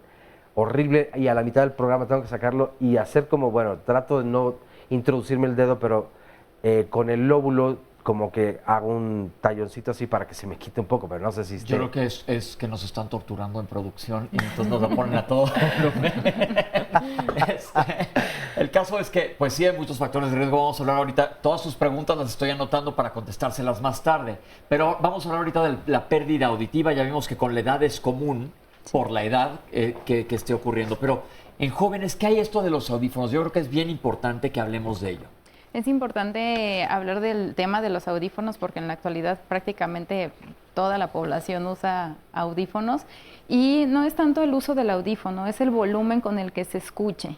horrible y a la mitad del programa tengo que sacarlo y hacer como, bueno, trato de no introducirme el dedo, pero con el lóbulo como que hago un talloncito así para que se me quite un poco, pero no sé si... Yo creo que es que nos están torturando en producción y entonces nos lo ponen a todo volumen. El caso es que, pues sí, hay muchos factores de riesgo. Vamos a hablar ahorita, todas sus preguntas las estoy anotando para contestárselas más tarde, pero vamos a hablar ahorita de la pérdida auditiva. Ya vimos que con la edad es común, por la edad que esté ocurriendo, pero en jóvenes, ¿qué hay esto de los audífonos? Yo creo que es bien importante que hablemos de ello. Es importante hablar del tema de los audífonos porque en la actualidad prácticamente toda la población usa audífonos y no es tanto el uso del audífono, es el volumen con el que se escuche.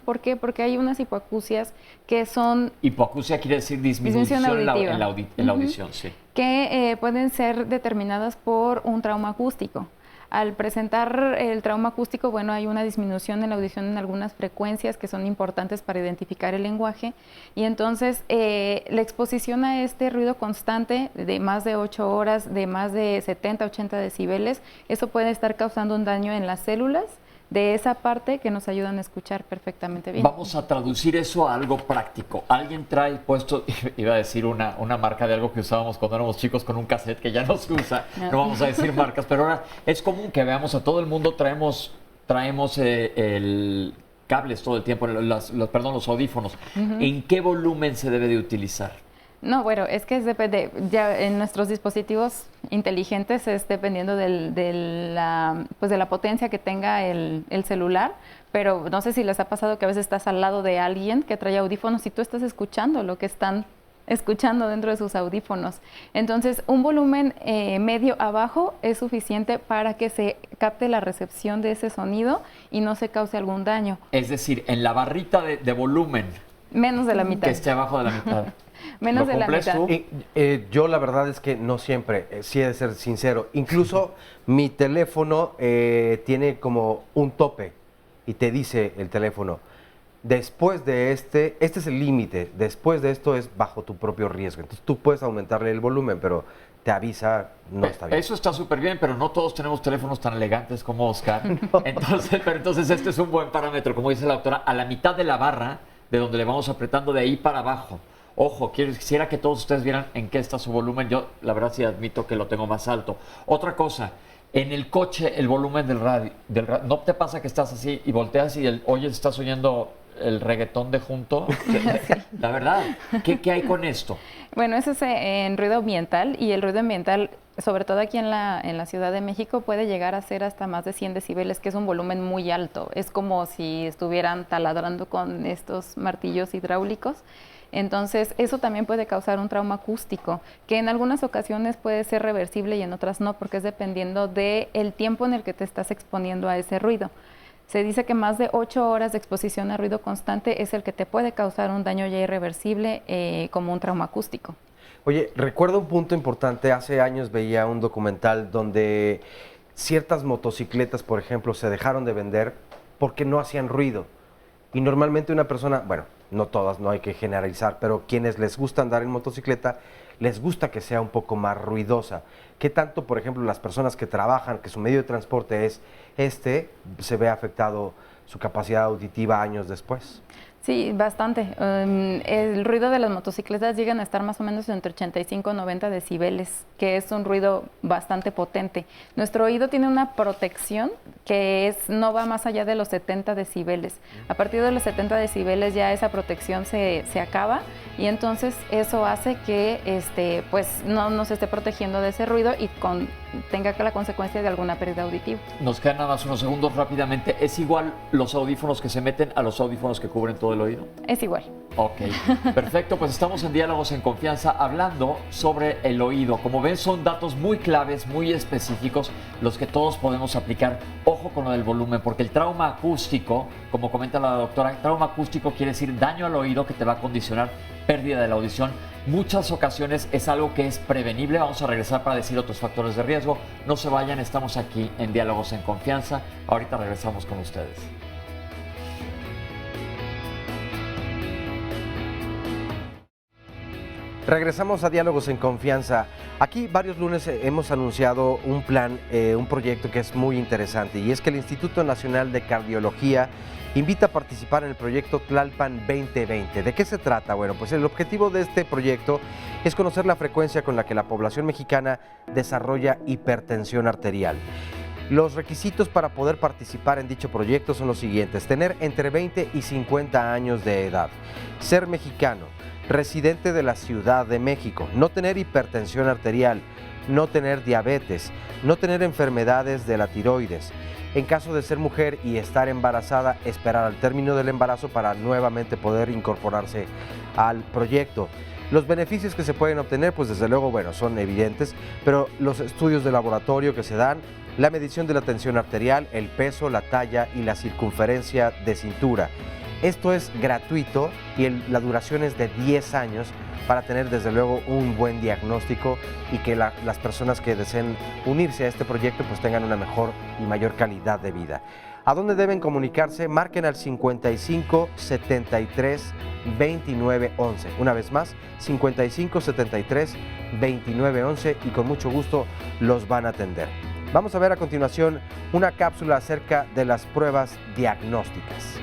¿Por qué? Porque hay unas hipoacusias que son... Hipoacusia quiere decir disminución en la audición, sí. Que pueden ser determinadas por un trauma acústico. Al presentar el trauma acústico, bueno, hay una disminución en la audición en algunas frecuencias que son importantes para identificar el lenguaje y entonces la exposición a este ruido constante de más de 8 horas, de más de 70, 80 decibeles, eso puede estar causando un daño en las células de esa parte que nos ayudan a escuchar perfectamente bien. Vamos a traducir eso a algo práctico. Alguien trae puesto, iba a decir una marca de algo que usábamos cuando éramos chicos con un cassette que ya no se usa, no vamos a decir marcas, pero ahora es común que veamos a todo el mundo traemos el cables todo el tiempo, los audífonos. ¿En qué volumen se debe de utilizar? No, bueno, es que depende, ya en nuestros dispositivos inteligentes es dependiendo de la potencia que tenga el celular, pero no sé si les ha pasado que a veces estás al lado de alguien que trae audífonos y tú estás escuchando lo que están escuchando dentro de sus audífonos. Entonces, un volumen medio abajo es suficiente para que se capte la recepción de ese sonido y no se cause algún daño. Es decir, en la barrita de volumen. Menos de la mitad. Que esté abajo de la mitad. Menos de la mitad. Yo la verdad es que no siempre, sí he de ser sincero. Incluso mi teléfono tiene como un tope y te dice el teléfono, después de este es el límite, después de esto es bajo tu propio riesgo. Entonces tú puedes aumentarle el volumen, pero te avisa, no está bien. Eso está súper bien, pero no todos tenemos teléfonos tan elegantes como Oscar. No. Entonces este es un buen parámetro, como dice la doctora, a la mitad de la barra, de donde le vamos apretando de ahí para abajo. Ojo, quisiera que todos ustedes vieran en qué está su volumen. Yo, la verdad, sí admito que lo tengo más alto. Otra cosa, en el coche, el volumen del radio. ¿No te pasa que estás así y volteas y estás oyendo el reggaetón de junto? Sí. La verdad, ¿qué hay con esto? Bueno, eso es en ruido ambiental y el ruido ambiental, sobre todo aquí en la Ciudad de México, puede llegar a ser hasta más de 100 decibeles, que es un volumen muy alto. Es como si estuvieran taladrando con estos martillos hidráulicos. Entonces, eso también puede causar un trauma acústico, que en algunas ocasiones puede ser reversible y en otras no, porque es dependiendo del tiempo en el que te estás exponiendo a ese ruido. Se dice que más de 8 horas de exposición a ruido constante es el que te puede causar un daño ya irreversible como un trauma acústico. Oye, recuerdo un punto importante. Hace años veía un documental donde ciertas motocicletas, por ejemplo, se dejaron de vender porque no hacían ruido. Y normalmente una persona, bueno, no todas, no hay que generalizar, pero quienes les gusta andar en motocicleta, les gusta que sea un poco más ruidosa. ¿Qué tanto, por ejemplo, las personas que trabajan, que su medio de transporte es se ve afectado su capacidad auditiva años después? Sí, bastante. El ruido de las motocicletas llegan a estar más o menos entre 85 y 90 decibeles, que es un ruido bastante potente. Nuestro oído tiene una protección que no va más allá de los 70 decibeles. A partir de los 70 decibeles ya esa protección se acaba y entonces eso hace que pues no se esté protegiendo de ese ruido y tenga la consecuencia de alguna pérdida auditiva. Nos quedan nada más unos segundos rápidamente. ¿Es igual los audífonos que se meten a los audífonos que cubren todo todo el oído? Es igual. Ok, perfecto, pues estamos en Diálogos en Confianza hablando sobre el oído. Como ven, son datos muy claves, muy específicos, los que todos podemos aplicar. Ojo con lo del volumen, porque el trauma acústico, como comenta la doctora, trauma acústico quiere decir daño al oído que te va a condicionar pérdida de la audición. Muchas ocasiones es algo que es prevenible. Vamos a regresar para decir otros factores de riesgo. No se vayan, estamos aquí en Diálogos en Confianza. Ahorita regresamos con ustedes. Regresamos a Diálogos en Confianza. Aquí varios lunes hemos anunciado un plan, un proyecto que es muy interesante, y es que el Instituto Nacional de Cardiología invita a participar en el proyecto Tlalpan 2020. ¿De qué se trata? Bueno, pues el objetivo de este proyecto es conocer la frecuencia con la que la población mexicana desarrolla hipertensión arterial. Los requisitos para poder participar en dicho proyecto son los siguientes: tener entre 20 y 50 años de edad, ser mexicano, residente de la Ciudad de México, no tener hipertensión arterial, no tener diabetes, no tener enfermedades de la tiroides. En caso de ser mujer y estar embarazada, esperar al término del embarazo para nuevamente poder incorporarse al proyecto. Los beneficios que se pueden obtener, pues desde luego, bueno, son evidentes, pero los estudios de laboratorio que se dan, la medición de la tensión arterial, el peso, la talla y la circunferencia de cintura. Esto es gratuito y la duración es de 10 años para tener desde luego un buen diagnóstico y que las personas que deseen unirse a este proyecto pues tengan una mejor y mayor calidad de vida. ¿A dónde deben comunicarse? Marquen al 55 73 29 11. Una vez más, 55 73 29 11, y con mucho gusto los van a atender. Vamos a ver a continuación una cápsula acerca de las pruebas diagnósticas.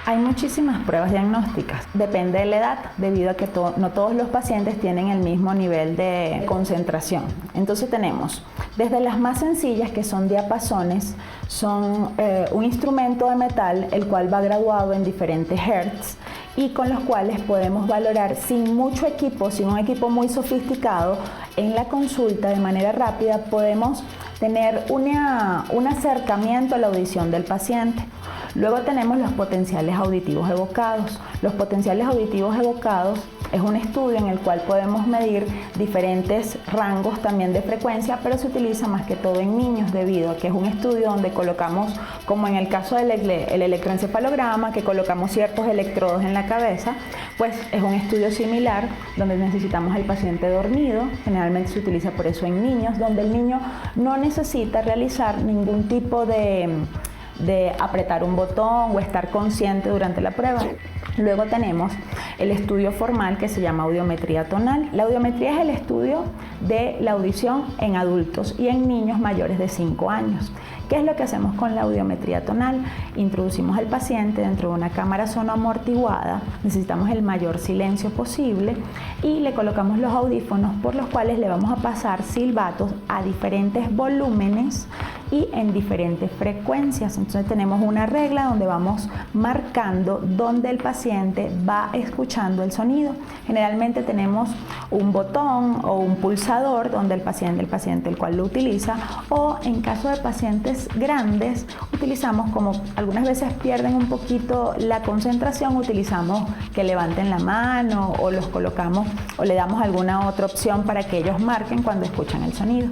Hay muchísimas pruebas diagnósticas, depende de la edad, debido a que no todos los pacientes tienen el mismo nivel de concentración. Entonces tenemos desde las más sencillas, que son diapasones, son un instrumento de metal el cual va graduado en diferentes hertz y con los cuales podemos valorar sin mucho equipo, sin un equipo muy sofisticado, en la consulta de manera rápida podemos tener un acercamiento a la audición del paciente. Luego tenemos los potenciales auditivos evocados. Los potenciales auditivos evocados es un estudio en el cual podemos medir diferentes rangos también de frecuencia, pero se utiliza más que todo en niños, debido a que es un estudio donde colocamos, como en el caso del electroencefalograma, que colocamos ciertos electrodos en la cabeza, pues es un estudio similar donde necesitamos al paciente dormido. Generalmente se utiliza por eso en niños, donde el niño no necesita realizar ningún tipo de apretar un botón o estar consciente durante la prueba. Luego tenemos el estudio formal que se llama audiometría tonal. La audiometría es el estudio de la audición en adultos y en niños mayores de 5 años. ¿Qué es lo que hacemos con la audiometría tonal? Introducimos al paciente dentro de una cámara sonoamortiguada, necesitamos el mayor silencio posible y le colocamos los audífonos por los cuales le vamos a pasar silbatos a diferentes volúmenes y en diferentes frecuencias. Entonces tenemos una regla donde vamos marcando dónde el paciente va escuchando el sonido. Generalmente tenemos un botón o un pulsador donde el paciente el cual lo utiliza, o en caso de pacientes grandes utilizamos, como algunas veces pierden un poquito la concentración, utilizamos que levanten la mano o los colocamos o le damos alguna otra opción para que ellos marquen cuando escuchan el sonido.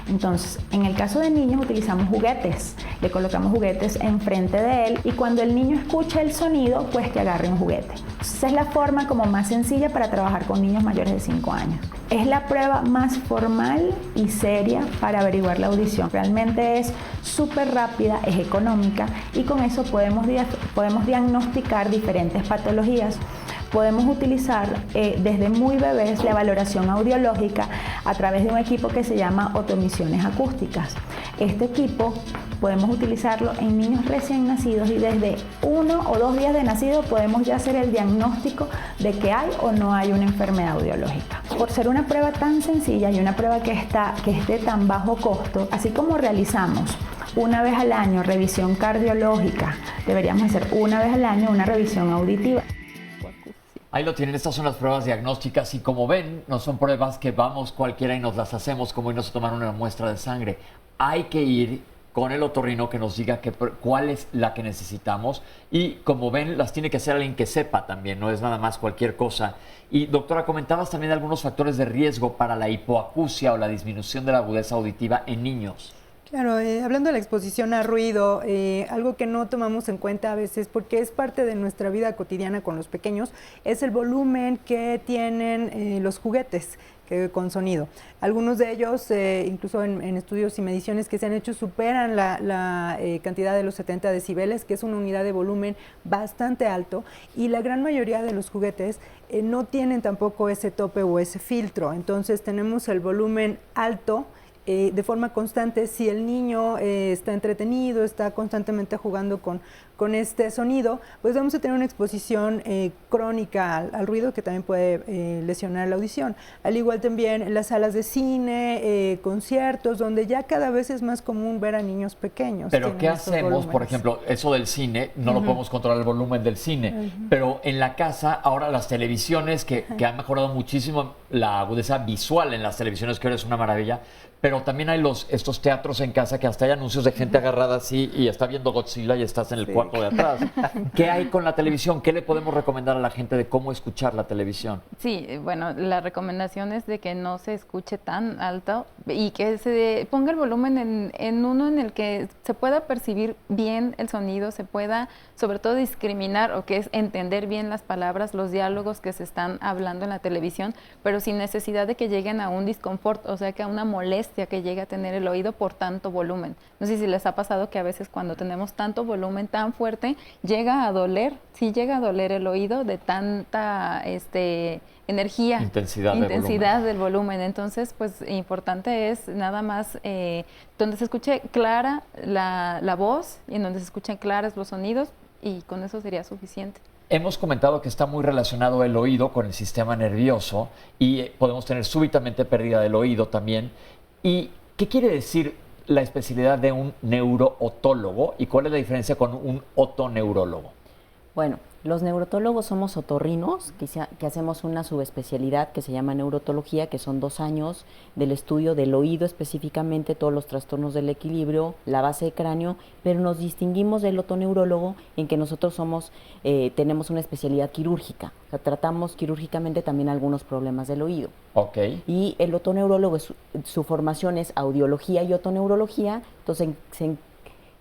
Entonces, en el caso de niños utilizamos juguetes, le colocamos juguetes enfrente de él y cuando el niño escucha el sonido, pues que agarre un juguete. Esa es la forma como más sencilla para trabajar con niños mayores de 5 años. Es la prueba más formal y seria para averiguar la audición. Realmente es súper rápida, es económica y con eso podemos diagnosticar diferentes patologías. Podemos utilizar desde muy bebés la valoración audiológica a través de un equipo que se llama otomisiones acústicas. Este equipo podemos utilizarlo en niños recién nacidos y desde 1 o 2 días de nacido podemos ya hacer el diagnóstico de que hay o no hay una enfermedad audiológica. Por ser una prueba tan sencilla y una prueba que es de tan bajo costo, así como realizamos una vez al año revisión cardiológica, deberíamos hacer una vez al año una revisión auditiva. Ahí lo tienen, estas son las pruebas diagnósticas y como ven, no son pruebas que vamos cualquiera y nos las hacemos como irnos a tomar una muestra de sangre. Hay que ir con el otorrino que nos diga cuál es la que necesitamos y como ven las tiene que hacer alguien que sepa también, no es nada más cualquier cosa. Y doctora, comentabas también algunos factores de riesgo para la hipoacusia o la disminución de la agudeza auditiva en niños. Claro, hablando de la exposición a ruido, algo que no tomamos en cuenta a veces porque es parte de nuestra vida cotidiana con los pequeños, es el volumen que tienen los juguetes con sonido. Algunos de ellos, incluso en estudios y mediciones que se han hecho, superan la cantidad de los 70 decibeles, que es una unidad de volumen bastante alto, y la gran mayoría de los juguetes no tienen tampoco ese tope o ese filtro. Entonces tenemos el volumen alto de forma constante. Si el niño está entretenido, está constantemente jugando con este sonido, pues vamos a tener una exposición crónica al ruido que también puede lesionar la audición. Al igual también en las salas de cine, conciertos, donde ya cada vez es más común ver a niños pequeños. Pero ¿qué hacemos? Por ejemplo, eso del cine, no lo podemos controlar el volumen del cine, pero en la casa, ahora las televisiones que han mejorado muchísimo la agudeza visual en las televisiones, que ahora es una maravilla, pero también hay estos teatros en casa que hasta hay anuncios de gente agarrada así y está viendo Godzilla y estás en el cuarto de atrás. ¿Qué hay con la televisión? ¿Qué le podemos recomendar a la gente de cómo escuchar la televisión? Sí, bueno, la recomendación es de que no se escuche tan alto y que se ponga el volumen en uno en el que se pueda percibir bien el sonido, se pueda sobre todo discriminar o que es entender bien las palabras, los diálogos que se están hablando en la televisión, pero sin necesidad de que lleguen a un disconfort, o sea, que a una molestia que llegue a tener el oído por tanto volumen. No sé si les ha pasado que a veces cuando tenemos tanto volumen tan fuerte, llega a doler, sí llega a doler el oído de tanta energía, intensidad del volumen. Entonces, pues importante es nada más donde se escuche clara la voz y en donde se escuchen claros los sonidos, y con eso sería suficiente. Hemos comentado que está muy relacionado el oído con el sistema nervioso y podemos tener súbitamente pérdida del oído también. ¿Y qué quiere decir la especialidad de un neurootólogo y cuál es la diferencia con un otoneurólogo? Bueno, los neurotólogos somos otorrinos, que hacemos una subespecialidad que se llama neurotología, que son 2 años del estudio del oído específicamente, todos los trastornos del equilibrio, la base de cráneo, pero nos distinguimos del otoneurólogo en que nosotros tenemos una especialidad quirúrgica, o sea, tratamos quirúrgicamente también algunos problemas del oído. Okay. Y el otoneurólogo, su formación es audiología y otoneurología, entonces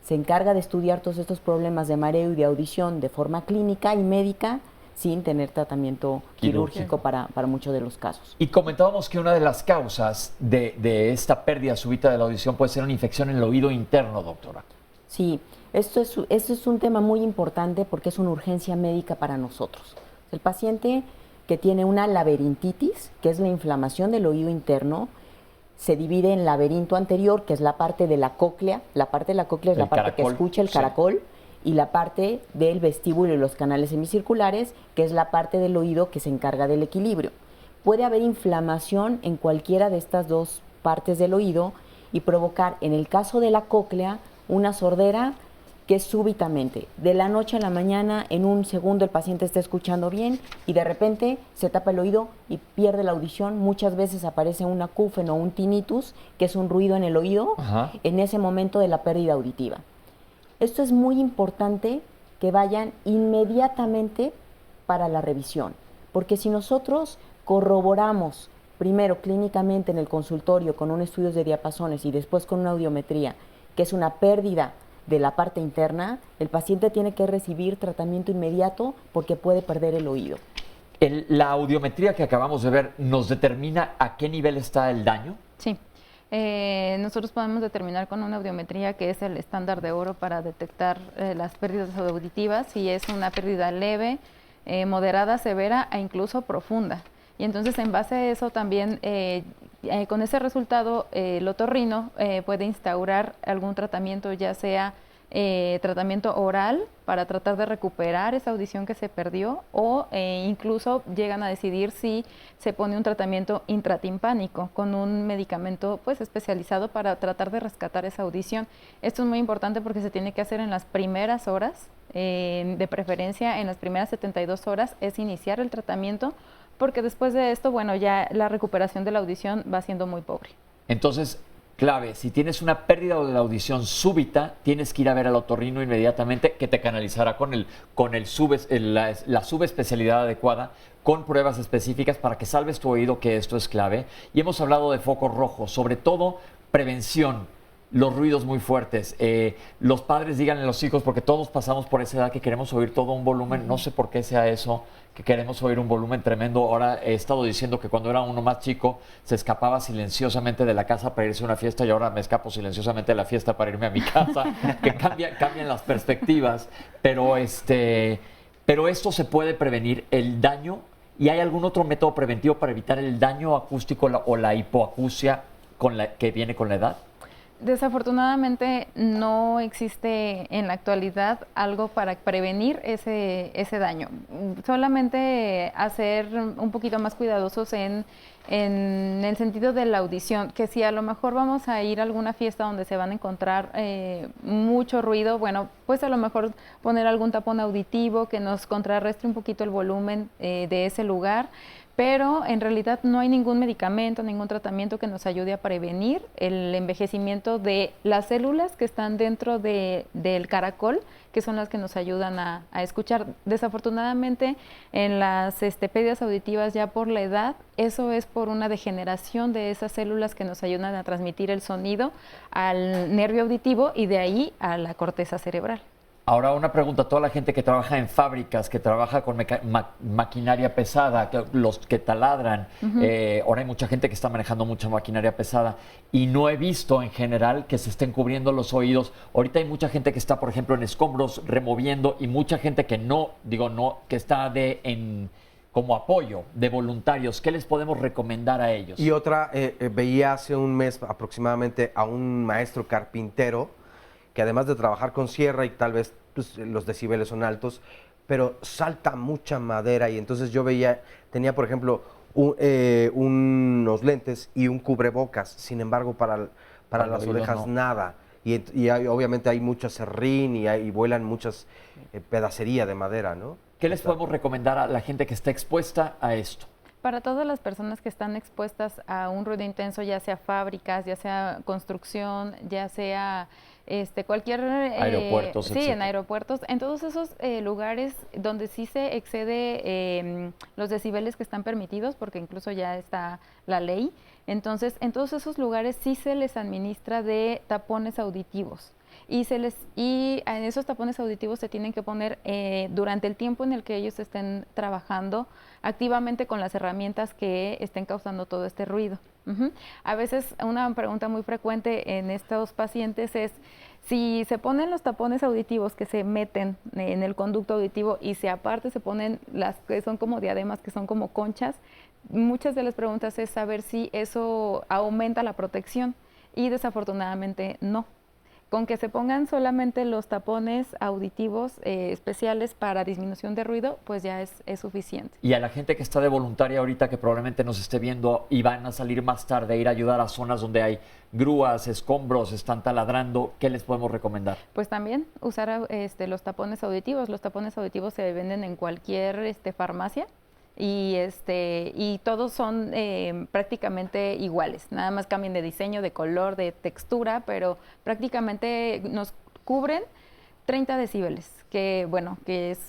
se encarga de estudiar todos estos problemas de mareo y de audición de forma clínica y médica sin tener tratamiento quirúrgico para muchos de los casos. Y comentábamos que una de las causas de esta pérdida súbita de la audición puede ser una infección en el oído interno, doctora. Sí, esto es un tema muy importante porque es una urgencia médica para nosotros. El paciente que tiene una laberintitis, que es la inflamación del oído interno, se divide en laberinto anterior, que es la parte de la cóclea. La parte de la cóclea es la parte que escucha el caracol, y la parte del vestíbulo y los canales semicirculares, que es la parte del oído que se encarga del equilibrio. Puede haber inflamación en cualquiera de estas dos partes del oído y provocar, en el caso de la cóclea, una sordera que es súbitamente, de la noche a la mañana, en un segundo el paciente está escuchando bien y de repente se tapa el oído y pierde la audición. Muchas veces aparece un acúfeno o un tinnitus, que es un ruido en el oído, en ese momento de la pérdida auditiva. Esto es muy importante que vayan inmediatamente para la revisión, porque si nosotros corroboramos primero clínicamente en el consultorio con un estudio de diapasones y después con una audiometría, que es una pérdida de la parte interna, el paciente tiene que recibir tratamiento inmediato porque puede perder el oído. ¿La audiometría que acabamos de ver nos determina a qué nivel está el daño? Sí. Nosotros podemos determinar con una audiometría, que es el estándar de oro para detectar las pérdidas auditivas, si es una pérdida leve, moderada, severa e incluso profunda. Y entonces, en base a eso también, con ese resultado, el otorrino puede instaurar algún tratamiento, ya sea tratamiento oral para tratar de recuperar esa audición que se perdió, o incluso llegan a decidir si se pone un tratamiento intratimpánico con un medicamento pues especializado para tratar de rescatar esa audición. Esto es muy importante porque se tiene que hacer en las primeras horas, de preferencia en las primeras 72 horas es iniciar el tratamiento, porque después de esto, bueno, ya la recuperación de la audición va siendo muy pobre. Entonces, clave, si tienes una pérdida de la audición súbita, tienes que ir a ver al otorrino inmediatamente, que te canalizará con la subespecialidad adecuada, con pruebas específicas para que salves tu oído, que esto es clave. Y hemos hablado de focos rojos, sobre todo prevención. Los ruidos muy fuertes. Los padres díganle a los hijos, porque todos pasamos por esa edad que queremos oír todo un volumen, no sé por qué sea eso, que queremos oír un volumen tremendo. Ahora he estado diciendo que cuando era uno más chico se escapaba silenciosamente de la casa para irse a una fiesta y ahora me escapo silenciosamente de la fiesta para irme a mi casa, que cambian las perspectivas, pero esto se puede prevenir, el daño. ¿Y hay algún otro método preventivo para evitar el daño acústico o la hipoacusia que viene con la edad? Desafortunadamente no existe en la actualidad algo para prevenir ese daño. Solamente hacer un poquito más cuidadosos en el sentido de la audición, que si a lo mejor vamos a ir a alguna fiesta donde se van a encontrar mucho ruido, bueno, pues a lo mejor poner algún tapón auditivo que nos contrarrestre un poquito el volumen de ese lugar. Pero en realidad no hay ningún medicamento, ningún tratamiento que nos ayude a prevenir el envejecimiento de las células que están dentro del caracol, que son las que nos ayudan a escuchar. Desafortunadamente, en las pérdidas auditivas ya por la edad, eso es por una degeneración de esas células que nos ayudan a transmitir el sonido al nervio auditivo y de ahí a la corteza cerebral. Ahora una pregunta, toda la gente que trabaja en fábricas, que trabaja con maquinaria pesada, los que taladran, ahora hay mucha gente que está manejando mucha maquinaria pesada y no he visto en general que se estén cubriendo los oídos. Ahorita hay mucha gente que está, por ejemplo, en escombros removiendo y mucha gente que que está como apoyo de voluntarios. ¿Qué les podemos recomendar a ellos? Y otra, veía hace un mes aproximadamente a un maestro carpintero que además de trabajar con sierra y tal vez pues, los decibeles son altos, pero salta mucha madera y entonces yo tenía por ejemplo unos lentes y un cubrebocas, sin embargo para las orejas no. Nada. Y obviamente hay mucho serrín y vuelan muchas pedacería de madera, ¿no? ¿Qué les podemos recomendar a la gente que está expuesta a esto? Para todas las personas que están expuestas a un ruido intenso, ya sea fábricas, ya sea construcción, ya sea cualquier aeropuertos, sí, en aeropuertos, en todos esos lugares donde sí se excede los decibeles que están permitidos, porque incluso ya está la ley. Entonces, en todos esos lugares sí se les administra de tapones auditivos. Y en esos tapones auditivos se tienen que poner durante el tiempo en el que ellos estén trabajando activamente con las herramientas que estén causando todo este ruido. A veces una pregunta muy frecuente en estos pacientes es si se ponen los tapones auditivos que se meten en el conducto auditivo y si aparte se ponen las que son como diademas, que son como conchas, muchas de las preguntas es saber si eso aumenta la protección y desafortunadamente no. Con que se pongan solamente los tapones auditivos especiales para disminución de ruido, pues ya es suficiente. Y a la gente que está de voluntaria ahorita, que probablemente nos esté viendo y van a salir más tarde, ir a ayudar a zonas donde hay grúas, escombros, están taladrando, ¿qué les podemos recomendar? Pues también usar los tapones auditivos. Los tapones auditivos se venden en cualquier farmacia. Y todos son prácticamente iguales, nada más cambian de diseño, de color, de textura, pero prácticamente nos cubren 30 decibeles, que es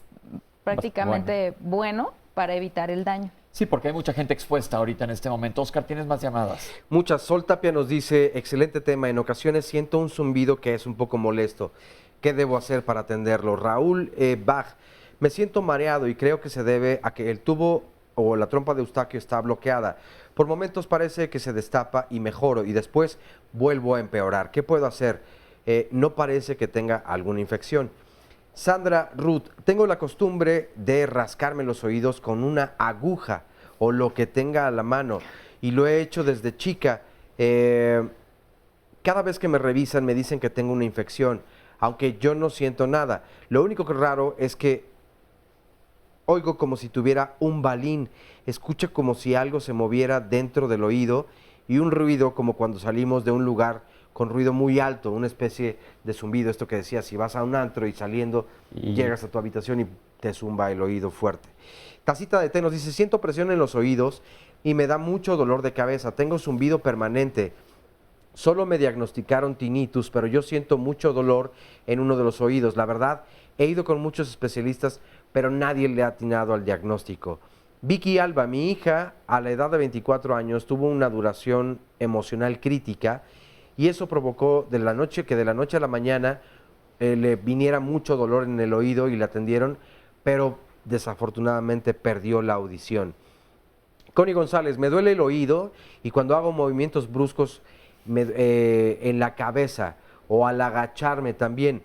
prácticamente bueno para evitar el daño. Sí, porque hay mucha gente expuesta ahorita en este momento. Oscar, ¿tienes más llamadas? Muchas. Sol Tapia nos dice, excelente tema, en ocasiones siento un zumbido que es un poco molesto. ¿Qué debo hacer para atenderlo? Raúl Bach, me siento mareado y creo que se debe a que el tubo o la trompa de Eustaquio está bloqueada. Por momentos parece que se destapa y mejoro y después vuelvo a empeorar. ¿Qué puedo hacer? No parece que tenga alguna infección. Sandra Ruth, tengo la costumbre de rascarme los oídos con una aguja o lo que tenga a la mano y lo he hecho desde chica. Cada vez que me revisan me dicen que tengo una infección, aunque yo no siento nada. Lo único que raro es que oigo como si tuviera un balín, escucho como si algo se moviera dentro del oído y un ruido como cuando salimos de un lugar con ruido muy alto, una especie de zumbido, esto que decía, si vas a un antro y saliendo llegas a tu habitación y te zumba el oído fuerte. Tacita de té nos dice, siento presión en los oídos y me da mucho dolor de cabeza, tengo zumbido permanente Solo me diagnosticaron tinnitus, pero yo siento mucho dolor en uno de los oídos. La verdad, he ido con muchos especialistas, pero nadie le ha atinado al diagnóstico. Vicky Alba, mi hija, a la edad de 24 años, tuvo una duración emocional crítica y eso provocó de la noche a la mañana le viniera mucho dolor en el oído y la atendieron, pero desafortunadamente perdió la audición. Connie González, me duele el oído y cuando hago movimientos bruscos en la cabeza o al agacharme también,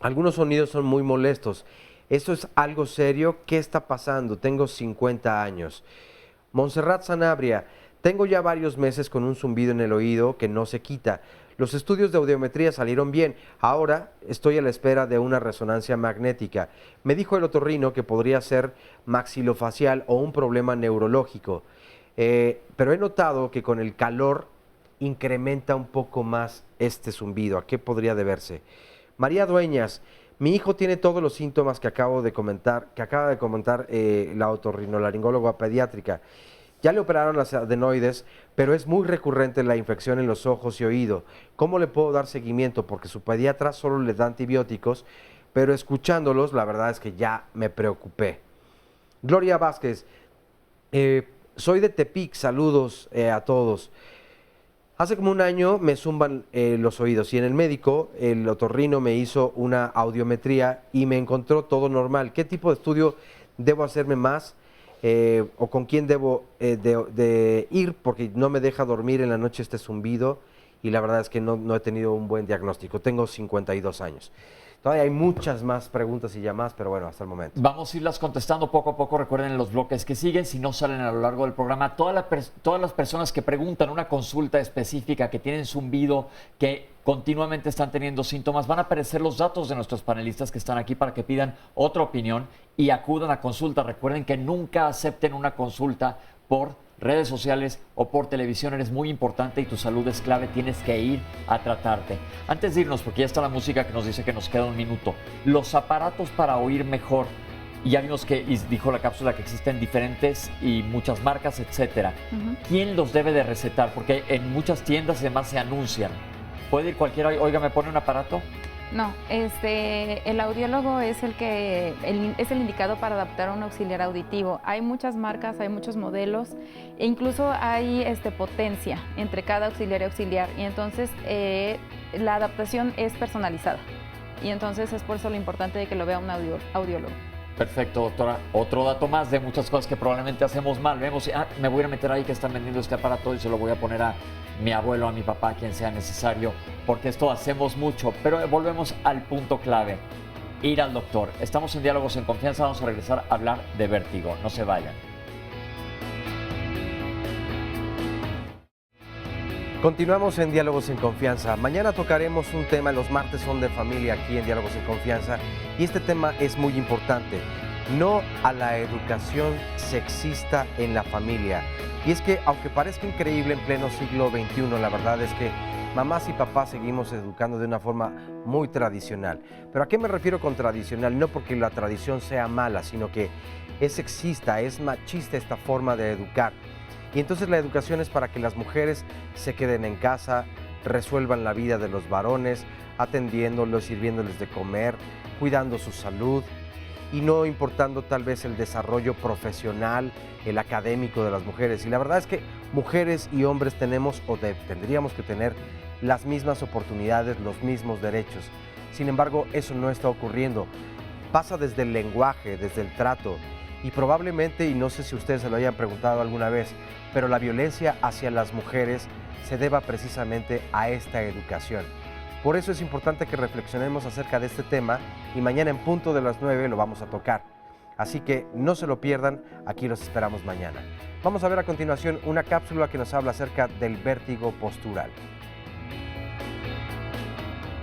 algunos sonidos son muy molestos. ¿Eso es algo serio? ¿Qué está pasando? Tengo 50 años. Montserrat Sanabria, tengo ya varios meses con un zumbido en el oído que no se quita. Los estudios de audiometría salieron bien. Ahora estoy a la espera de una resonancia magnética. Me dijo el otorrino que podría ser maxilofacial o un problema neurológico. Pero he notado que con el calor incrementa un poco más este zumbido. ¿A qué podría deberse? María Dueñas, mi hijo tiene todos los síntomas que acaba de comentar la otorrinolaringóloga pediátrica. Ya le operaron las adenoides, pero es muy recurrente la infección en los ojos y oído. ¿Cómo le puedo dar seguimiento? Porque su pediatra solo le da antibióticos, pero escuchándolos, la verdad es que ya me preocupé. Gloria Vázquez, soy de Tepic, saludos a todos. Hace como un año me zumban los oídos y en el médico, el otorrino me hizo una audiometría y me encontró todo normal. ¿Qué tipo de estudio debo hacerme más o con quién debo de ir? Porque no me deja dormir en la noche este zumbido y la verdad es que no he tenido un buen diagnóstico. Tengo 52 años. Todavía hay muchas más preguntas y llamadas, pero bueno, hasta el momento. Vamos a irlas contestando poco a poco. Recuerden en los bloques que siguen, si no salen a lo largo del programa, todas las personas que preguntan una consulta específica, que tienen zumbido, que continuamente están teniendo síntomas, van a aparecer los datos de nuestros panelistas que están aquí para que pidan otra opinión y acudan a consulta. Recuerden que nunca acepten una consulta por redes sociales o por televisión. Eres muy importante y tu salud es clave, tienes que ir a tratarte. Antes de irnos, porque ya está la música que nos dice que nos queda un minuto, los aparatos para oír mejor, y ya vimos que dijo la cápsula que existen diferentes y muchas marcas, etcétera. ¿Quién los debe de recetar? Porque en muchas tiendas además se anuncian. ¿Puede ir cualquiera, oiga, me pone un aparato? No, el audiólogo es es el indicado para adaptar un auxiliar auditivo. Hay muchas marcas, hay muchos modelos e incluso hay potencia entre cada auxiliar y auxiliar, y entonces la adaptación es personalizada y entonces es por eso lo importante de que lo vea un audiólogo. Perfecto, doctora. Otro dato más de muchas cosas que probablemente hacemos mal. Vemos, me voy a meter ahí que están vendiendo este aparato y se lo voy a poner a mi abuelo, a mi papá, a quien sea necesario, porque esto hacemos mucho. Pero volvemos al punto clave, ir al doctor. Estamos en Diálogos en Confianza, vamos a regresar a hablar de vértigo. No se vayan. Continuamos en Diálogos en Confianza. Mañana tocaremos un tema, los martes son de familia aquí en Diálogos en Confianza, y este tema es muy importante. No a la educación sexista en la familia. Y es que, aunque parezca increíble en pleno siglo XXI, la verdad es que mamás y papás seguimos educando de una forma muy tradicional. ¿Pero a qué me refiero con tradicional? No porque la tradición sea mala, sino que es sexista, es machista esta forma de educar. Y entonces la educación es para que las mujeres se queden en casa, resuelvan la vida de los varones, atendiéndolos, sirviéndoles de comer, cuidando su salud y no importando tal vez el desarrollo profesional, el académico de las mujeres. Y la verdad es que mujeres y hombres tenemos tendríamos que tener las mismas oportunidades, los mismos derechos. Sin embargo, eso no está ocurriendo. Pasa desde el lenguaje, desde el trato. Y probablemente, y no sé si ustedes se lo hayan preguntado alguna vez, pero la violencia hacia las mujeres se deba precisamente a esta educación. Por eso es importante que reflexionemos acerca de este tema y mañana en punto de las 9 lo vamos a tocar. Así que no se lo pierdan, aquí los esperamos mañana. Vamos a ver a continuación una cápsula que nos habla acerca del vértigo postural.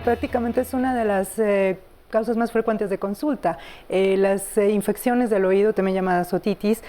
Prácticamente es una de las causas más frecuentes de consulta. Las infecciones del oído, también llamadas otitis,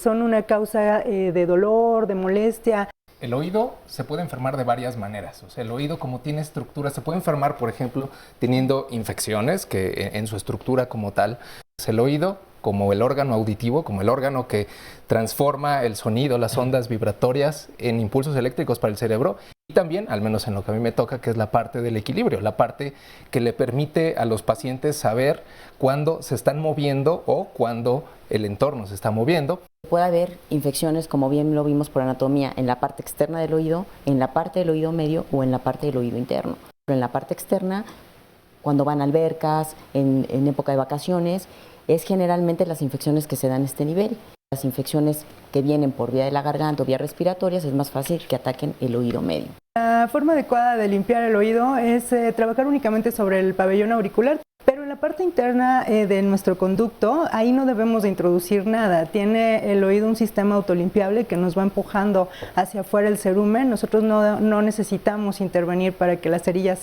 son una causa de dolor, de molestia. El oído se puede enfermar de varias maneras. O sea, el oído, como tiene estructura, se puede enfermar, por ejemplo, teniendo infecciones que en su estructura como tal. El oído, como el órgano auditivo, como el órgano que transforma el sonido, las ondas vibratorias en impulsos eléctricos para el cerebro. Y también, al menos en lo que a mí me toca, que es la parte del equilibrio, la parte que le permite a los pacientes saber cuándo se están moviendo o cuándo el entorno se está moviendo. Puede haber infecciones, como bien lo vimos por anatomía, en la parte externa del oído, en la parte del oído medio o en la parte del oído interno. Pero en la parte externa, cuando van a albercas, en época de vacaciones, es generalmente las infecciones que se dan a este nivel. Las infecciones que vienen por vía de la garganta o vías respiratorias es más fácil que ataquen el oído medio. La forma adecuada de limpiar el oído es trabajar únicamente sobre el pabellón auricular, pero en la parte interna de nuestro conducto, ahí no debemos de introducir nada. Tiene el oído un sistema autolimpiable que nos va empujando hacia afuera el cerumen. Nosotros no necesitamos intervenir para que la cerilla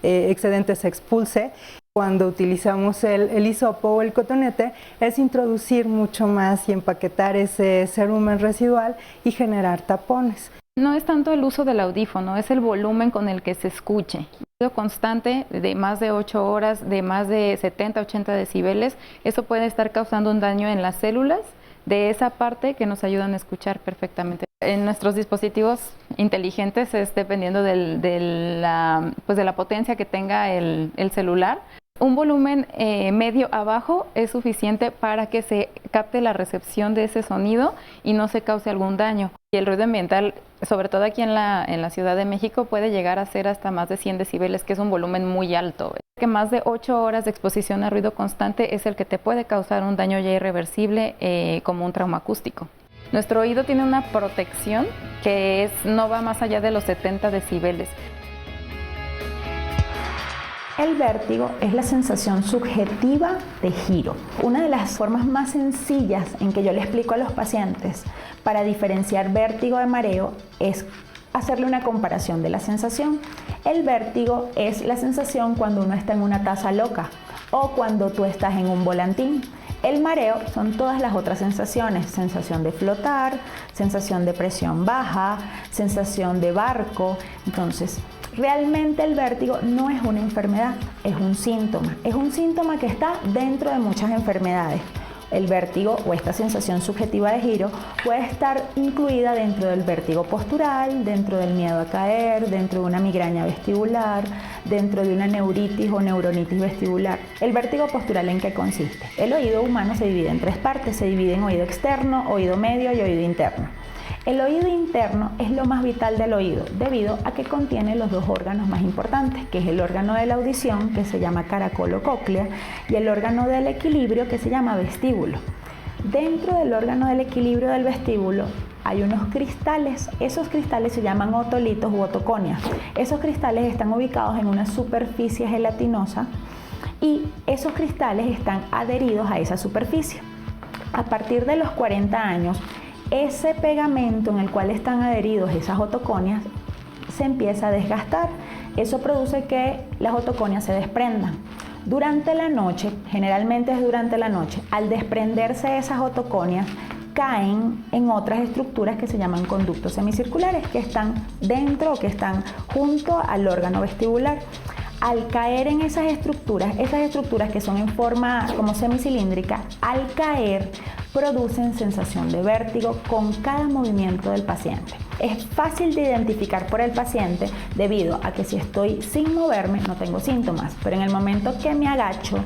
excedente se expulse. Cuando utilizamos el hisopo o el cotonete, es introducir mucho más y empaquetar ese cerumen residual y generar tapones. No es tanto el uso del audífono, es el volumen con el que se escuche. Ruido constante de más de 8 horas, de más de 70, 80 decibeles, eso puede estar causando un daño en las células de esa parte que nos ayudan a escuchar perfectamente. En nuestros dispositivos inteligentes es dependiendo de la potencia que tenga el celular. Un volumen medio abajo es suficiente para que se capte la recepción de ese sonido y no se cause algún daño. Y el ruido ambiental, sobre todo aquí en la Ciudad de México, puede llegar a ser hasta más de 100 decibeles, que es un volumen muy alto. Que más de 8 horas de exposición a ruido constante es el que te puede causar un daño ya irreversible, como un trauma acústico. Nuestro oído tiene una protección que no va más allá de los 70 decibeles. El vértigo es la sensación subjetiva de giro. Una de las formas más sencillas en que yo le explico a los pacientes para diferenciar vértigo de mareo es hacerle una comparación de la sensación. El vértigo es la sensación cuando uno está en una taza loca o cuando tú estás en un volantín. El mareo son todas las otras sensaciones, sensación de flotar, sensación de presión baja, sensación de barco. Entonces, realmente el vértigo no es una enfermedad, es un síntoma que está dentro de muchas enfermedades. El vértigo o esta sensación subjetiva de giro puede estar incluida dentro del vértigo postural, dentro del miedo a caer, dentro de una migraña vestibular, dentro de una neuritis o neuronitis vestibular. ¿El vértigo postural en qué consiste? El oído humano se divide en 3 partes, se divide en oído externo, oído medio y oído interno. El oído interno es lo más vital del oído, debido a que contiene los 2 órganos más importantes, que es el órgano de la audición, que se llama caracol cóclea, y el órgano del equilibrio, que se llama vestíbulo. Dentro del órgano del equilibrio del vestíbulo hay unos cristales. Esos cristales se llaman otolitos u otoconias. Esos cristales están ubicados en una superficie gelatinosa y esos cristales están adheridos a esa superficie. A partir de los 40 años, ese pegamento en el cual están adheridos esas otoconias se empieza a desgastar. Eso produce que las otoconias se desprendan. Durante la noche, generalmente es durante la noche, al desprenderse esas otoconias, caen en otras estructuras que se llaman conductos semicirculares, que están dentro o que están junto al órgano vestibular. Al caer en esas estructuras que son en forma como semicilíndrica, al caer producen sensación de vértigo con cada movimiento del paciente. Es fácil de identificar por el paciente debido a que si estoy sin moverme no tengo síntomas, pero en el momento que me agacho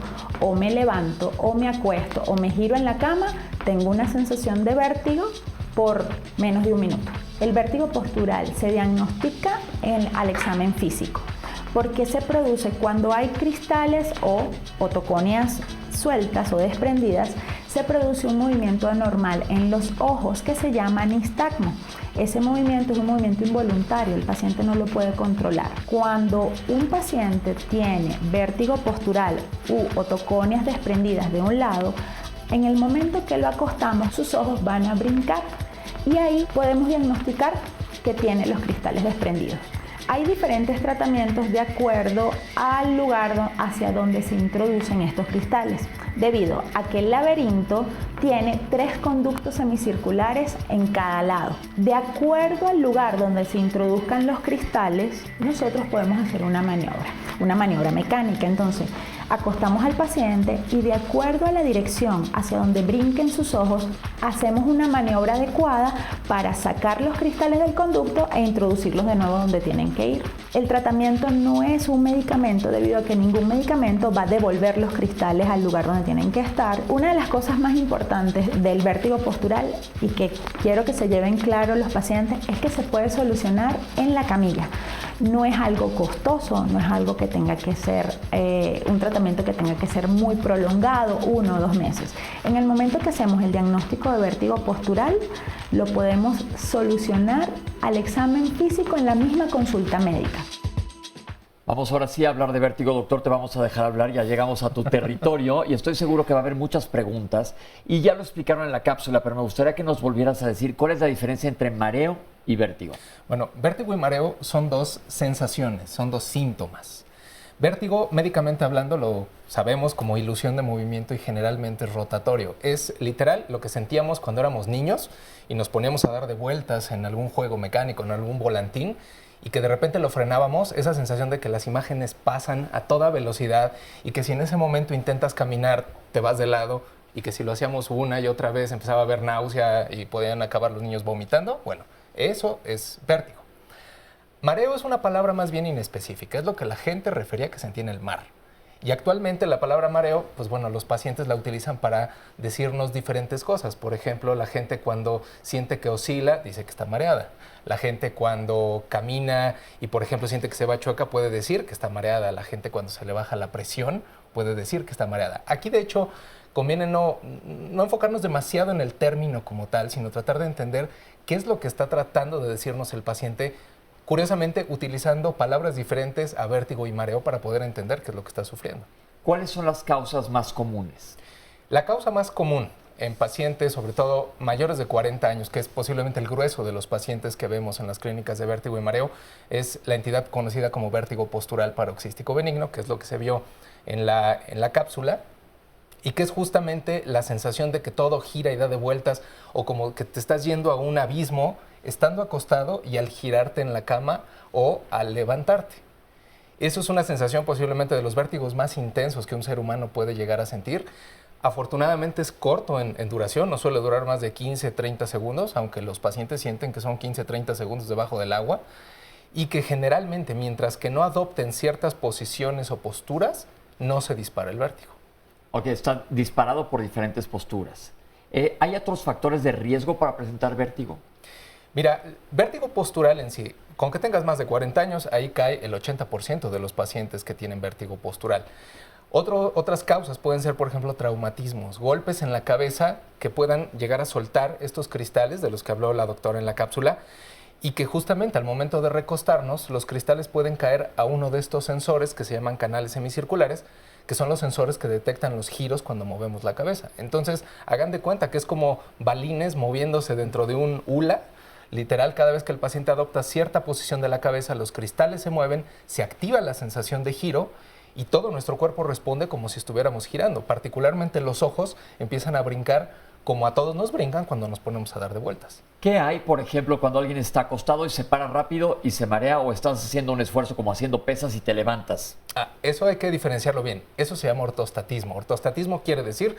o me levanto o me acuesto o me giro en la cama, tengo una sensación de vértigo por menos de un minuto. El vértigo postural se diagnostica al examen físico, porque se produce cuando hay cristales o otoconias sueltas o desprendidas, se produce un movimiento anormal en los ojos que se llama nistagmo. Ese movimiento es un movimiento involuntario, el paciente no lo puede controlar. Cuando un paciente tiene vértigo postural u otoconias desprendidas de un lado, en el momento que lo acostamos, sus ojos van a brincar y ahí podemos diagnosticar que tiene los cristales desprendidos. Hay diferentes tratamientos de acuerdo al lugar hacia donde se introducen estos cristales, debido a que el laberinto tiene 3 conductos semicirculares en cada lado. De acuerdo al lugar donde se introduzcan los cristales, nosotros podemos hacer una maniobra mecánica. Entonces, Acostamos al paciente y de acuerdo a la dirección hacia donde brinquen sus ojos, hacemos una maniobra adecuada para sacar los cristales del conducto e introducirlos de nuevo donde tienen que ir. El tratamiento no es un medicamento debido a que ningún medicamento va a devolver los cristales al lugar donde tienen que estar. Una de las cosas más importantes del vértigo postural y que quiero que se lleven claro los pacientes es que se puede solucionar en la camilla. No es algo costoso, no es algo que tenga que ser un tratamiento que tenga que ser muy prolongado, 1 o 2 meses. En el momento que hacemos el diagnóstico de vértigo postural, lo podemos solucionar al examen físico en la misma consulta médica. Vamos ahora sí a hablar de vértigo, doctor, te vamos a dejar hablar, ya llegamos a tu territorio y estoy seguro que va a haber muchas preguntas y ya lo explicaron en la cápsula, pero me gustaría que nos volvieras a decir cuál es la diferencia entre mareo y vértigo. Bueno, vértigo y mareo son 2 sensaciones, son 2 síntomas. Vértigo, médicamente hablando, lo sabemos como ilusión de movimiento y generalmente es rotatorio. Es literal lo que sentíamos cuando éramos niños y nos poníamos a dar de vueltas en algún juego mecánico, en algún volantín, y que de repente lo frenábamos, esa sensación de que las imágenes pasan a toda velocidad y que si en ese momento intentas caminar, te vas de lado y que si lo hacíamos una y otra vez empezaba a haber náusea y podían acabar los niños vomitando, bueno, eso es vértigo. Mareo es una palabra más bien inespecífica, es lo que la gente refería que sentía en el mar. Y actualmente la palabra mareo, pues bueno, los pacientes la utilizan para decirnos diferentes cosas. Por ejemplo, la gente cuando siente que oscila, dice que está mareada. La gente cuando camina y, por ejemplo, siente que se va chueca, puede decir que está mareada. La gente cuando se le baja la presión, puede decir que está mareada. Aquí, de hecho, conviene no enfocarnos demasiado en el término como tal, sino tratar de entender qué es lo que está tratando de decirnos el paciente, curiosamente utilizando palabras diferentes a vértigo y mareo para poder entender qué es lo que está sufriendo. ¿Cuáles son las causas más comunes? La causa más común en pacientes, sobre todo mayores de 40 años, que es posiblemente el grueso de los pacientes que vemos en las clínicas de vértigo y mareo, es la entidad conocida como vértigo postural paroxístico benigno, que es lo que se vio en la cápsula, y que es justamente la sensación de que todo gira y da de vueltas, o como que te estás yendo a un abismo estando acostado y al girarte en la cama o al levantarte. Eso es una sensación posiblemente de los vértigos más intensos que un ser humano puede llegar a sentir. Afortunadamente es corto en duración, no suele durar más de 15, 30 segundos, aunque los pacientes sienten que son 15, 30 segundos debajo del agua, y que generalmente, mientras que no adopten ciertas posiciones o posturas, no se dispara el vértigo. Ok, está disparado por diferentes posturas. ¿Hay otros factores de riesgo para presentar vértigo? Mira, vértigo postural en sí, con que tengas más de 40 años, ahí cae el 80% de los pacientes que tienen vértigo postural. Otras causas pueden ser, por ejemplo, traumatismos, golpes en la cabeza que puedan llegar a soltar estos cristales de los que habló la doctora en la cápsula y que justamente al momento de recostarnos, los cristales pueden caer a uno de estos sensores que se llaman canales semicirculares, que son los sensores que detectan los giros cuando movemos la cabeza. Entonces, hagan de cuenta que es como balines moviéndose dentro de un hula. Literal, cada vez que el paciente adopta cierta posición de la cabeza, los cristales se mueven, se activa la sensación de giro y todo nuestro cuerpo responde como si estuviéramos girando. Particularmente los ojos empiezan a brincar como a todos nos brincan cuando nos ponemos a dar de vueltas. ¿Qué hay, por ejemplo, cuando alguien está acostado y se para rápido y se marea o estás haciendo un esfuerzo como haciendo pesas y te levantas? Eso hay que diferenciarlo bien. Eso se llama ortostatismo. Ortostatismo quiere decir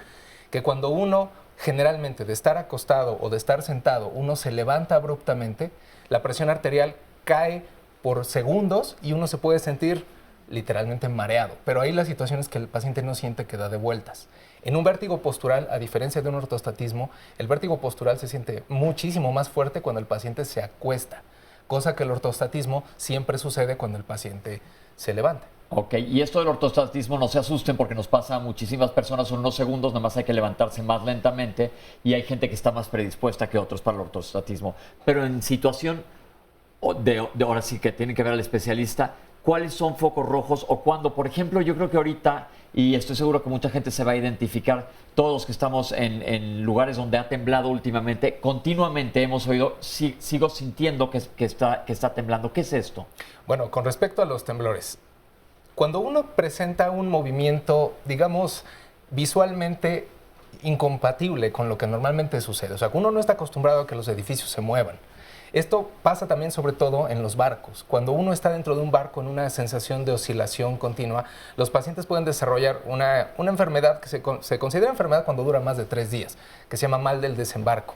que cuando uno generalmente de estar acostado o de estar sentado, uno se levanta abruptamente, la presión arterial cae por segundos y uno se puede sentir literalmente mareado. Pero ahí la situación es que el paciente no siente que da de vueltas. En un vértigo postural, a diferencia de un ortostatismo, el vértigo postural se siente muchísimo más fuerte cuando el paciente se acuesta, cosa que el ortostatismo siempre sucede cuando el paciente se levanta. Ok, y esto del ortostatismo, no se asusten porque nos pasa a muchísimas personas en unos segundos, nada más hay que levantarse más lentamente y hay gente que está más predispuesta que otros para el ortostatismo. Pero en situación de ahora sí que tiene que ver al especialista, ¿cuáles son focos rojos o cuándo? Por ejemplo, yo creo que ahorita, y estoy seguro que mucha gente se va a identificar, todos los que estamos en lugares donde ha temblado últimamente, continuamente hemos oído, sigo sintiendo que está temblando. ¿Qué es esto? Bueno, con respecto a los temblores, cuando uno presenta un movimiento, digamos, visualmente incompatible con lo que normalmente sucede, o sea, que uno no está acostumbrado a que los edificios se muevan, Esto pasa también sobre todo en los barcos. Cuando uno está dentro de un barco en una sensación de oscilación continua, los pacientes pueden desarrollar una enfermedad que se considera enfermedad cuando dura más de 3 días, que se llama mal del desembarco.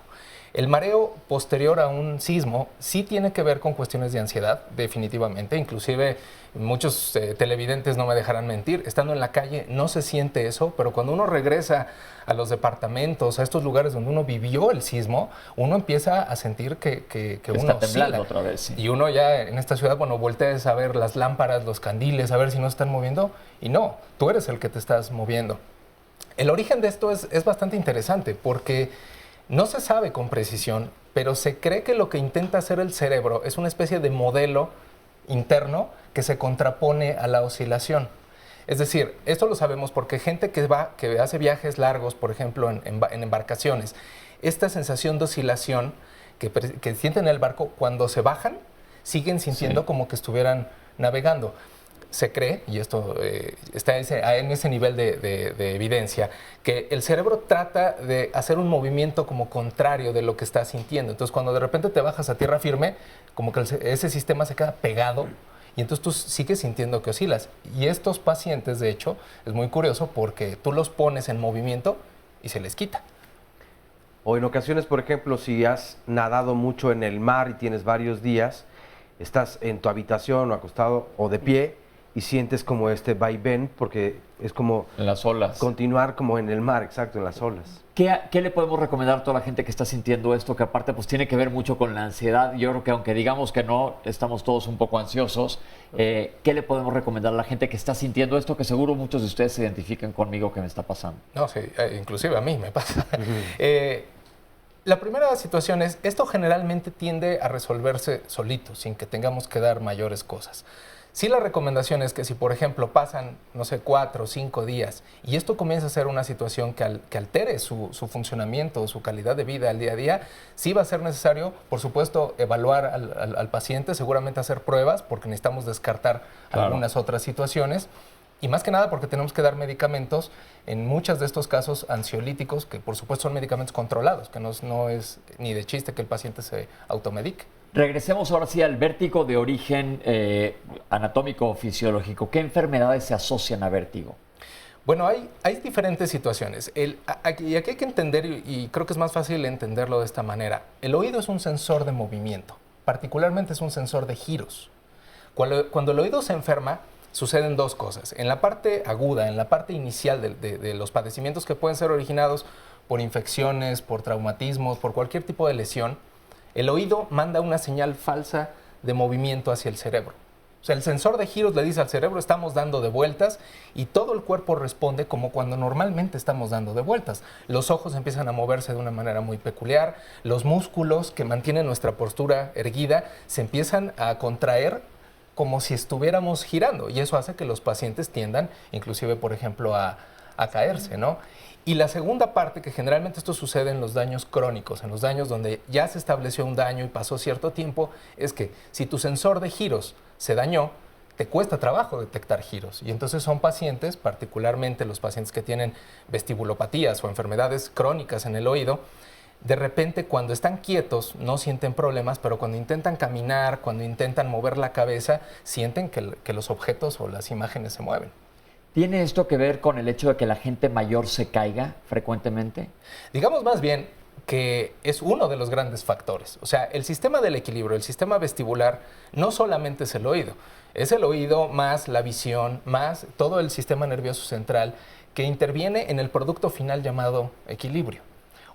El mareo posterior a un sismo sí tiene que ver con cuestiones de ansiedad, definitivamente. Inclusive muchos televidentes no me dejarán mentir. Estando en la calle no se siente eso, pero cuando uno regresa a los departamentos, a estos lugares donde uno vivió el sismo, uno empieza a sentir que uno está temblando oscila. otra vez. Sí. Y uno ya en esta ciudad, bueno, volteas a ver las lámparas, los candiles, a ver si no se están moviendo. Y no, tú eres el que te estás moviendo. El origen de esto es bastante interesante porque no se sabe con precisión, pero se cree que lo que intenta hacer el cerebro es una especie de modelo interno que se contrapone a la oscilación. Es decir, esto lo sabemos porque gente que hace viajes largos, por ejemplo, en embarcaciones, esta sensación de oscilación que sienten en el barco, cuando se bajan, siguen sintiendo como que estuvieran navegando. Se cree, y esto está en ese nivel de evidencia, que el cerebro trata de hacer un movimiento como contrario de lo que estás sintiendo. Entonces, cuando de repente te bajas a tierra firme, como que ese sistema se queda pegado y entonces tú sigues sintiendo que oscilas. Y estos pacientes, de hecho, es muy curioso porque tú los pones en movimiento y se les quita. O en ocasiones, por ejemplo, si has nadado mucho en el mar y tienes varios días, estás en tu habitación o acostado o de pie, y sientes como este vaivén, porque es como en las olas. Continuar como en el mar, exacto, en las olas. ¿Qué le podemos recomendar a toda la gente que está sintiendo esto, que aparte pues tiene que ver mucho con la ansiedad? Yo creo que aunque digamos que no, estamos todos un poco ansiosos, ¿qué le podemos recomendar a la gente que está sintiendo esto, que seguro muchos de ustedes se identifican conmigo que me está pasando? No, sí, inclusive a mí me pasa. La primera situación es, esto generalmente tiende a resolverse solito, sin que tengamos que dar mayores cosas. Sí, la recomendación es que si, por ejemplo, pasan, no sé, 4 o 5 días y esto comienza a ser una situación que altere su funcionamiento, su calidad de vida al día a día, sí va a ser necesario, por supuesto, evaluar al paciente, seguramente hacer pruebas, porque necesitamos descartar algunas otras situaciones. Y más que nada porque tenemos que dar medicamentos, en muchos de estos casos ansiolíticos, que por supuesto son medicamentos controlados, que no es ni de chiste que el paciente se automedique. Regresemos ahora sí al vértigo de origen anatómico o fisiológico. ¿Qué enfermedades se asocian a vértigo? Bueno, hay diferentes situaciones. Aquí hay que entender, y creo que es más fácil entenderlo de esta manera. El oído es un sensor de movimiento, particularmente es un sensor de giros. Cuando el oído se enferma, suceden 2 cosas. En la parte aguda, en la parte inicial de los padecimientos que pueden ser originados por infecciones, por traumatismos, por cualquier tipo de lesión, el oído manda una señal falsa de movimiento hacia el cerebro. O sea, el sensor de giros le dice al cerebro, estamos dando de vueltas, y todo el cuerpo responde como cuando normalmente estamos dando de vueltas. Los ojos empiezan a moverse de una manera muy peculiar, los músculos que mantienen nuestra postura erguida se empiezan a contraer como si estuviéramos girando, y eso hace que los pacientes tiendan, inclusive, por ejemplo, a caerse, ¿no? Y la segunda parte, que generalmente esto sucede en los daños crónicos, en los daños donde ya se estableció un daño y pasó cierto tiempo, es que si tu sensor de giros se dañó, te cuesta trabajo detectar giros. Y entonces son pacientes, particularmente los pacientes que tienen vestibulopatías o enfermedades crónicas en el oído, de repente cuando están quietos no sienten problemas, pero cuando intentan caminar, cuando intentan mover la cabeza, sienten que los objetos o las imágenes se mueven. ¿Tiene esto que ver con el hecho de que la gente mayor se caiga frecuentemente? Digamos más bien que es uno de los grandes factores. O sea, el sistema del equilibrio, el sistema vestibular, no solamente es el oído más la visión, más todo el sistema nervioso central que interviene en el producto final llamado equilibrio.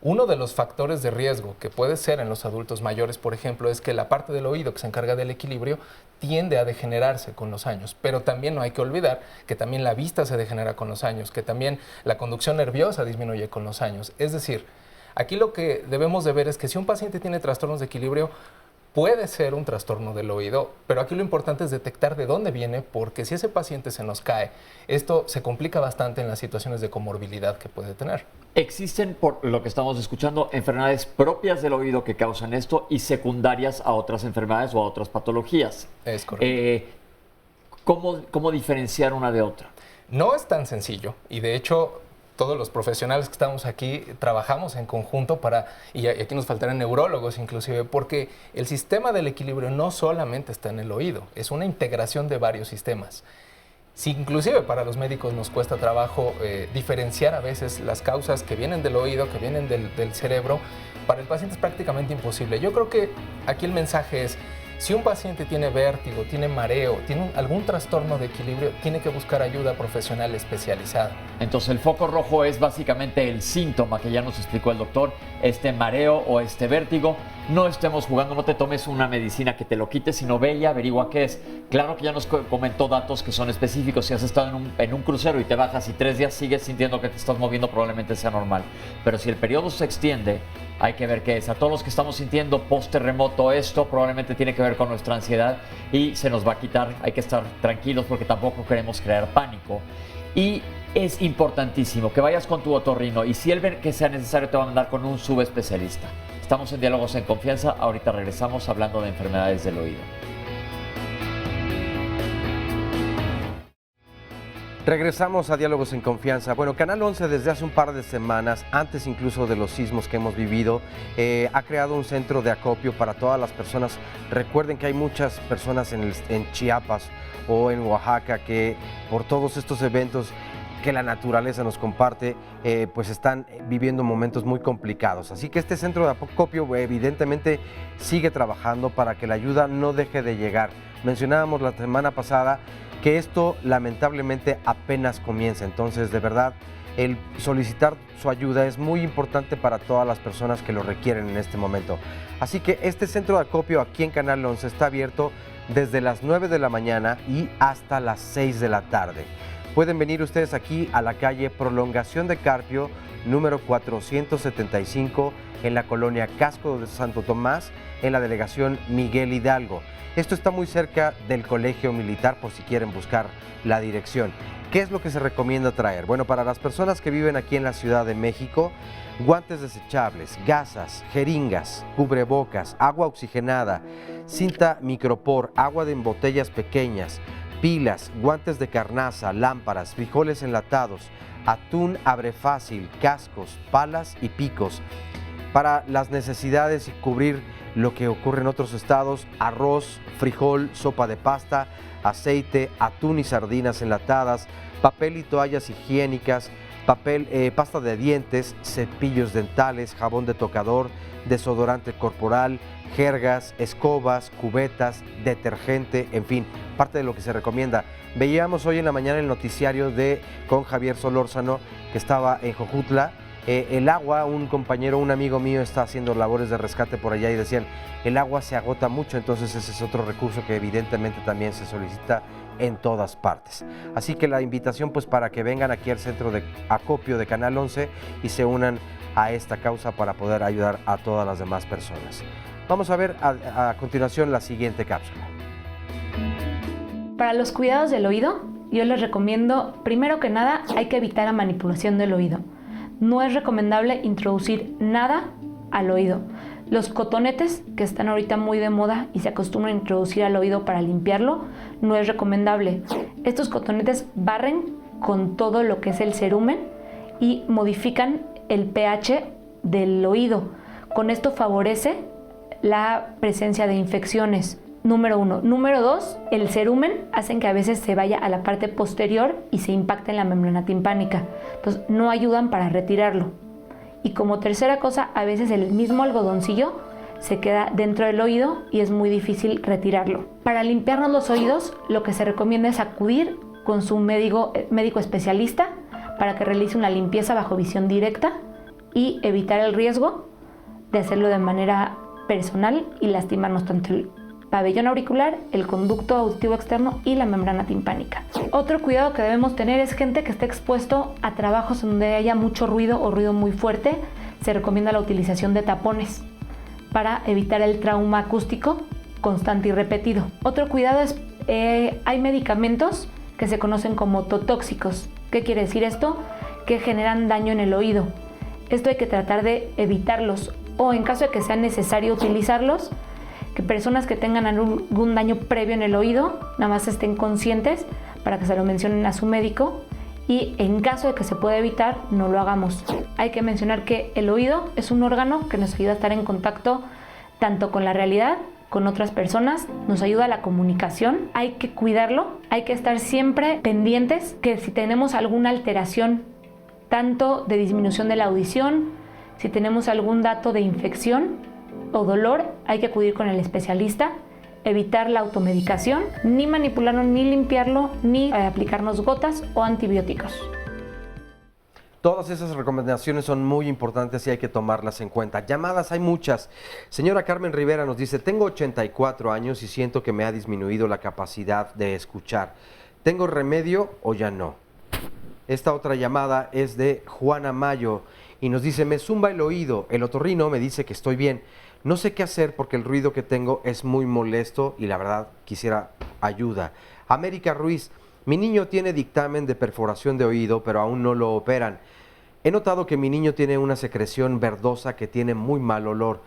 Uno de los factores de riesgo que puede ser en los adultos mayores, por ejemplo, es que la parte del oído que se encarga del equilibrio tiende a degenerarse con los años. Pero también no hay que olvidar que también la vista se degenera con los años, que también la conducción nerviosa disminuye con los años. Es decir, aquí lo que debemos de ver es que si un paciente tiene trastornos de equilibrio, puede ser un trastorno del oído, pero aquí lo importante es detectar de dónde viene, porque si ese paciente se nos cae, esto se complica bastante en las situaciones de comorbilidad que puede tener. Existen, por lo que estamos escuchando, enfermedades propias del oído que causan esto y secundarias a otras enfermedades o a otras patologías. Es correcto. ¿Cómo diferenciar una de otra? No es tan sencillo, y de hecho todos los profesionales que estamos aquí trabajamos en conjunto y aquí nos faltarán neurólogos inclusive, porque el sistema del equilibrio no solamente está en el oído, es una integración de varios sistemas. Si inclusive para los médicos nos cuesta trabajo diferenciar a veces las causas que vienen del oído, que vienen del cerebro, para el paciente es prácticamente imposible. Yo creo que aquí el mensaje es, si un paciente tiene vértigo, tiene mareo, tiene algún trastorno de equilibrio, tiene que buscar ayuda profesional especializada. Entonces el foco rojo es básicamente el síntoma que ya nos explicó el doctor, este mareo o este vértigo. No estemos jugando, no te tomes una medicina que te lo quite, sino ve y averigua qué es. Claro que ya nos comentó datos que son específicos. Si has estado en un crucero y te bajas y 3 días sigues sintiendo que te estás moviendo, probablemente sea normal. Pero si el periodo se extiende, hay que ver qué es. A todos los que estamos sintiendo post-terremoto esto, probablemente tiene que ver con nuestra ansiedad y se nos va a quitar. Hay que estar tranquilos porque tampoco queremos crear pánico. Y es importantísimo que vayas con tu otorrino y si él ve que sea necesario te va a mandar con un subespecialista. Estamos en Diálogos en Confianza, ahorita regresamos hablando de enfermedades del oído. Regresamos a Diálogos en Confianza. Bueno, Canal 11 desde hace un par de semanas, antes incluso de los sismos que hemos vivido, ha creado un centro de acopio para todas las personas. Recuerden que hay muchas personas en Chiapas o en Oaxaca que por todos estos eventos que la naturaleza nos comparte, pues están viviendo momentos muy complicados. Así que este centro de acopio evidentemente sigue trabajando para que la ayuda no deje de llegar. Mencionábamos la semana pasada que esto lamentablemente apenas comienza, entonces de verdad el solicitar su ayuda es muy importante para todas las personas que lo requieren en este momento. Así que este centro de acopio aquí en Canal 11 está abierto desde las 9 de la mañana y hasta las 6 de la tarde. Pueden venir ustedes aquí a la calle Prolongación de Carpio, número 475, en la colonia Casco de Santo Tomás, en la delegación Miguel Hidalgo. Esto está muy cerca del Colegio Militar, por si quieren buscar la dirección. ¿Qué es lo que se recomienda traer? Bueno, para las personas que viven aquí en la Ciudad de México, guantes desechables, gasas, jeringas, cubrebocas, agua oxigenada, cinta micropor, agua en botellas pequeñas, pilas, guantes de carnaza, lámparas, frijoles enlatados, atún abre fácil, cascos, palas y picos. Para las necesidades y cubrir lo que ocurre en otros estados, arroz, frijol, sopa de pasta, aceite, atún y sardinas enlatadas, papel y toallas higiénicas, pasta de dientes, cepillos dentales, jabón de tocador, desodorante corporal, jergas, escobas, cubetas, detergente, en fin, parte de lo que se recomienda. Veíamos hoy en la mañana el noticiario con Javier Solórzano, que estaba en Jojutla. El agua, un amigo mío está haciendo labores de rescate por allá y decían, el agua se agota mucho, entonces ese es otro recurso que evidentemente también se solicita en todas partes. Así que la invitación pues para que vengan aquí al centro de acopio de Canal 11 y se unan a esta causa para poder ayudar a todas las demás personas. Vamos a ver a continuación la siguiente cápsula. Para los cuidados del oído, yo les recomiendo, primero que nada, hay que evitar la manipulación del oído. No es recomendable introducir nada al oído. Los cotonetes, que están ahorita muy de moda y se acostumbran a introducir al oído para limpiarlo, no es recomendable. Estos cotonetes barren con todo lo que es el cerumen y modifican el pH del oído. Con esto favorece la presencia de infecciones. Número 1. Número 2, el cerumen hacen que a veces se vaya a la parte posterior y se impacte en la membrana timpánica. Entonces no ayudan para retirarlo. Y como tercera cosa, a veces el mismo algodoncillo se queda dentro del oído y es muy difícil retirarlo. Para limpiarnos los oídos, lo que se recomienda es acudir con su médico especialista para que realice una limpieza bajo visión directa y evitar el riesgo de hacerlo de manera personal y lastimarnos tanto el pabellón auricular, el conducto auditivo externo y la membrana timpánica. Otro cuidado que debemos tener es gente que esté expuesto a trabajos donde haya mucho ruido o ruido muy fuerte. Se recomienda la utilización de tapones para evitar el trauma acústico constante y repetido. Otro cuidado es, hay medicamentos que se conocen como ototóxicos. ¿Qué quiere decir esto? Que generan daño en el oído. Esto hay que tratar de evitarlos o en caso de que sea necesario utilizarlos, que personas que tengan algún daño previo en el oído nada más estén conscientes para que se lo mencionen a su médico y en caso de que se pueda evitar, no lo hagamos. Hay que mencionar que el oído es un órgano que nos ayuda a estar en contacto tanto con la realidad, con otras personas, nos ayuda a la comunicación, hay que cuidarlo, hay que estar siempre pendientes que si tenemos alguna alteración, tanto de disminución de la audición, si tenemos algún dato de infección o dolor, hay que acudir con el especialista, evitar la automedicación, ni manipularlo, ni limpiarlo, ni aplicarnos gotas o antibióticos. Todas esas recomendaciones son muy importantes y hay que tomarlas en cuenta. Llamadas hay muchas. Señora Carmen Rivera nos dice, tengo 84 años y siento que me ha disminuido la capacidad de escuchar. ¿Tengo remedio o ya no? Esta otra llamada es de Juana Mayo y nos dice, me zumba el oído, el otorrino me dice que estoy bien. No sé qué hacer porque el ruido que tengo es muy molesto y la verdad quisiera ayuda. América Ruiz, mi niño tiene dictamen de perforación de oído, pero aún no lo operan. He notado que mi niño tiene una secreción verdosa que tiene muy mal olor.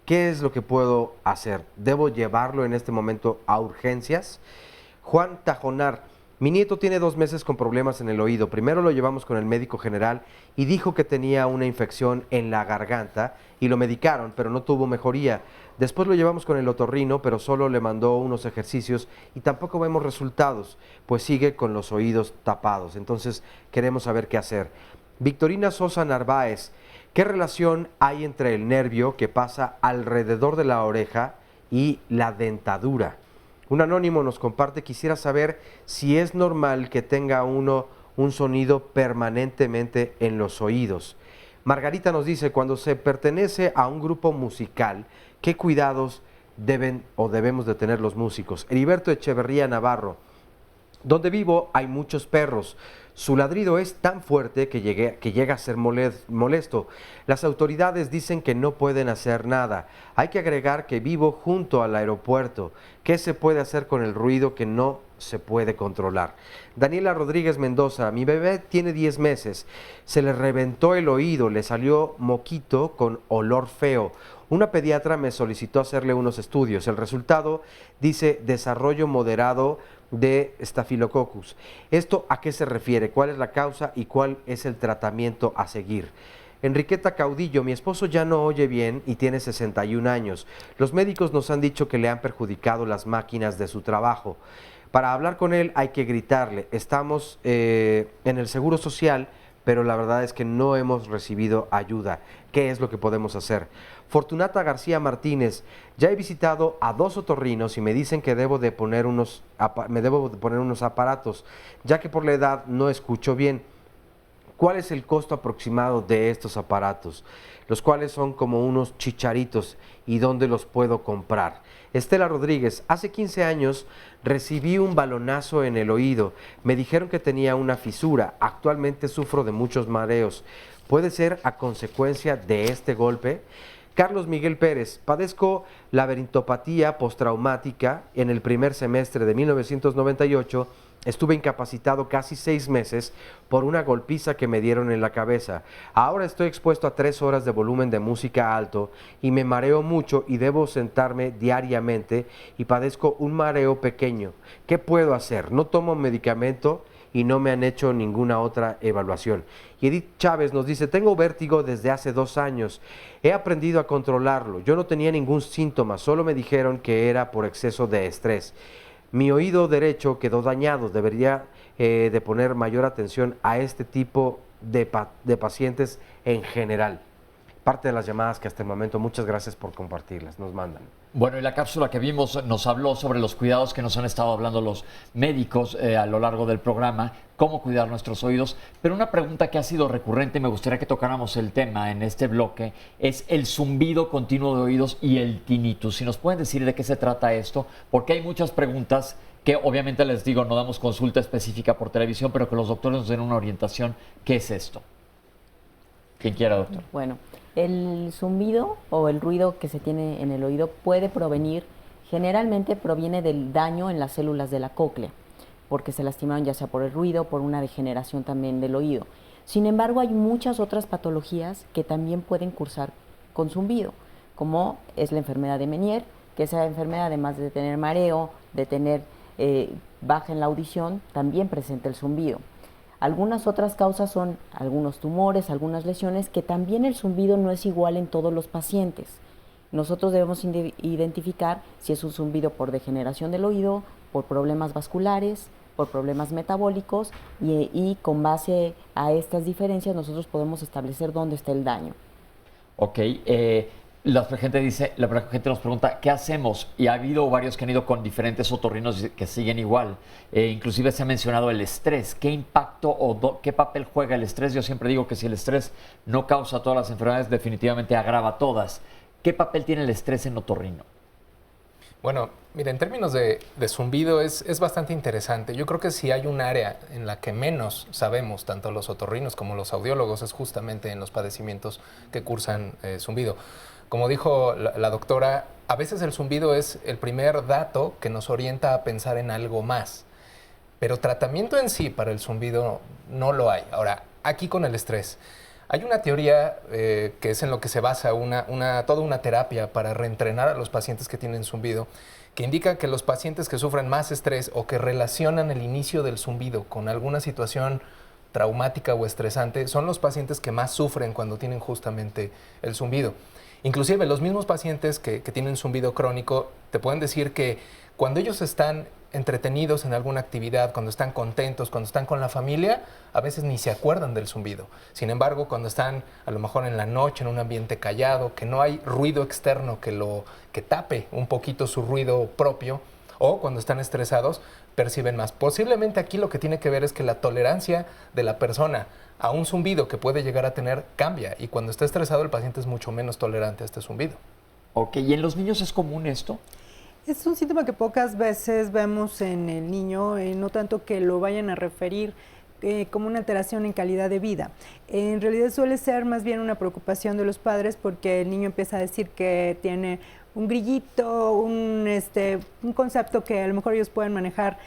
¿Qué es lo que puedo hacer? ¿Debo llevarlo en este momento a urgencias? Juan Tajonar, mi nieto tiene 2 meses con problemas en el oído. Primero lo llevamos con el médico general y dijo que tenía una infección en la garganta y lo medicaron, pero no tuvo mejoría. Después lo llevamos con el otorrino, pero solo le mandó unos ejercicios y tampoco vemos resultados, pues sigue con los oídos tapados. Entonces queremos saber qué hacer. Victorina Sosa Narváez, ¿qué relación hay entre el nervio que pasa alrededor de la oreja y la dentadura? Un anónimo nos comparte, quisiera saber si es normal que tenga uno un sonido permanentemente en los oídos. Margarita nos dice, cuando se pertenece a un grupo musical, ¿qué cuidados deben o debemos de tener los músicos? Heriberto Echeverría Navarro, donde vivo hay muchos perros. Su ladrido es tan fuerte que llega a ser molesto. Las autoridades dicen que no pueden hacer nada. Hay que agregar que vivo junto al aeropuerto. ¿Qué se puede hacer con el ruido que no se puede controlar? Daniela Rodríguez Mendoza, mi bebé tiene 10 meses. Se le reventó el oído, le salió moquito con olor feo. Una pediatra me solicitó hacerle unos estudios. El resultado dice desarrollo moderado de Staphylococcus. ¿Esto a qué se refiere? ¿Cuál es la causa y cuál es el tratamiento a seguir? Enriqueta Caudillo, mi esposo ya no oye bien y tiene 61 años. Los médicos nos han dicho que le han perjudicado las máquinas de su trabajo. Para hablar con él hay que gritarle. Estamos en el Seguro Social, pero la verdad es que no hemos recibido ayuda. ¿Qué es lo que podemos hacer? Fortunata García Martínez, ya he visitado a 2 otorrinos y me dicen que me debo de poner unos aparatos, ya que por la edad no escucho bien. ¿Cuál es el costo aproximado de estos aparatos? Los cuales son como unos chicharitos, ¿y dónde los puedo comprar? Estela Rodríguez, hace 15 años recibí un balonazo en el oído. Me dijeron que tenía una fisura. Actualmente sufro de muchos mareos. ¿Puede ser a consecuencia de este golpe? Carlos Miguel Pérez, padezco laberinopatía postraumática. En el primer semestre de 1998 estuve incapacitado casi 6 meses por una golpiza que me dieron en la cabeza. Ahora estoy expuesto a 3 horas de volumen de música alto y me mareo mucho y debo sentarme diariamente y padezco un mareo pequeño. ¿Qué puedo hacer? No tomo medicamento y no me han hecho ninguna otra evaluación. Y Edith Chávez nos dice, tengo vértigo desde hace 2 años. He aprendido a controlarlo. Yo no tenía ningún síntoma, solo me dijeron que era por exceso de estrés. Mi oído derecho quedó dañado. Debería de poner mayor atención a este tipo de pacientes en general. Parte de las llamadas que hasta el momento, muchas gracias por compartirlas, nos mandan. Bueno, y la cápsula que vimos nos habló sobre los cuidados que nos han estado hablando los médicos a lo largo del programa, cómo cuidar nuestros oídos. Pero una pregunta que ha sido recurrente y me gustaría que tocáramos el tema en este bloque es el zumbido continuo de oídos y el tinnitus. Si nos pueden decir de qué se trata esto, porque hay muchas preguntas que obviamente les digo, no damos consulta específica por televisión, pero que los doctores nos den una orientación. ¿Qué es esto? Quien quiera, doctor. Bueno, el zumbido o el ruido que se tiene en el oído puede provenir, generalmente proviene del daño en las células de la cóclea, porque se lastimaron ya sea por el ruido o por una degeneración también del oído. Sin embargo, hay muchas otras patologías que también pueden cursar con zumbido, como es la enfermedad de Meniere, que esa enfermedad, además de tener mareo, de tener baja en la audición, también presenta el zumbido. Algunas otras causas son algunos tumores, algunas lesiones, que también el zumbido no es igual en todos los pacientes. Nosotros debemos identificar si es un zumbido por degeneración del oído, por problemas vasculares, por problemas metabólicos, y con base a estas diferencias nosotros podemos establecer dónde está el daño. Ok, la gente nos pregunta, ¿qué hacemos? Y ha habido varios que han ido con diferentes otorrinos que siguen igual. Inclusive se ha mencionado el estrés. ¿Qué impacto o qué papel juega el estrés? Yo siempre digo que si el estrés no causa todas las enfermedades, definitivamente agrava todas. ¿Qué papel tiene el estrés en otorrino? Bueno, mira, en términos de zumbido es bastante interesante. Yo creo que si hay un área en la que menos sabemos, tanto los otorrinos como los audiólogos, es justamente en los padecimientos que cursan zumbido. Como dijo la doctora, a veces el zumbido es el primer dato que nos orienta a pensar en algo más. Pero tratamiento en sí para el zumbido no lo hay. Ahora, aquí con el estrés. Hay una teoría que es en lo que se basa toda una terapia para reentrenar a los pacientes que tienen zumbido, que indica que los pacientes que sufren más estrés o que relacionan el inicio del zumbido con alguna situación traumática o estresante son los pacientes que más sufren cuando tienen justamente el zumbido. Inclusive los mismos pacientes que tienen zumbido crónico te pueden decir que cuando ellos están entretenidos en alguna actividad, cuando están contentos, cuando están con la familia, a veces ni se acuerdan del zumbido. Sin embargo, cuando están a lo mejor en la noche, en un ambiente callado, que no hay ruido externo que tape un poquito su ruido propio, o cuando están estresados, perciben más. Posiblemente aquí lo que tiene que ver es que la tolerancia de la persona a un zumbido que puede llegar a tener cambia, y cuando está estresado el paciente es mucho menos tolerante a este zumbido. Ok, ¿y en los niños es común esto? Es un síntoma que pocas veces vemos en el niño, no tanto que lo vayan a referir como una alteración en calidad de vida. En realidad suele ser más bien una preocupación de los padres, porque el niño empieza a decir que tiene un grillito, un concepto que a lo mejor ellos pueden manejar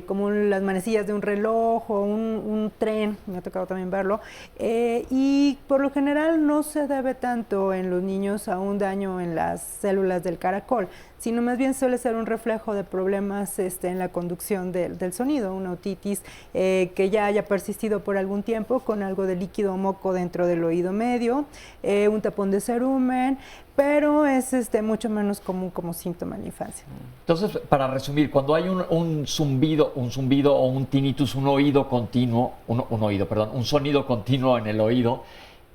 como las manecillas de un reloj o un tren, me ha tocado también verlo, y por lo general no se debe tanto en los niños a un daño en las células del caracol, sino más bien suele ser un reflejo de problemas en la conducción del sonido, una otitis que ya haya persistido por algún tiempo con algo de líquido o moco dentro del oído medio, un tapón de cerumen, pero es mucho menos común como síntoma en la infancia. Entonces, para resumir, cuando hay un zumbido o un tinnitus, un sonido continuo en el oído,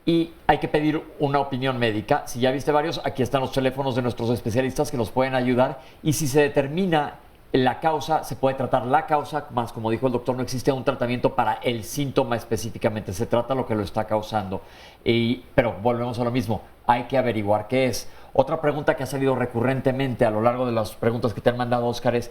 y hay que pedir una opinión médica. Si ya viste varios, aquí están los teléfonos de nuestros especialistas que nos pueden ayudar, y si se determina la causa, se puede tratar la causa, más como dijo el doctor, no existe un tratamiento para el síntoma específicamente, se trata lo que lo está causando. Pero volvemos a lo mismo, hay que averiguar qué es. Otra pregunta que ha salido recurrentemente a lo largo de las preguntas que te han mandado, Oscar, es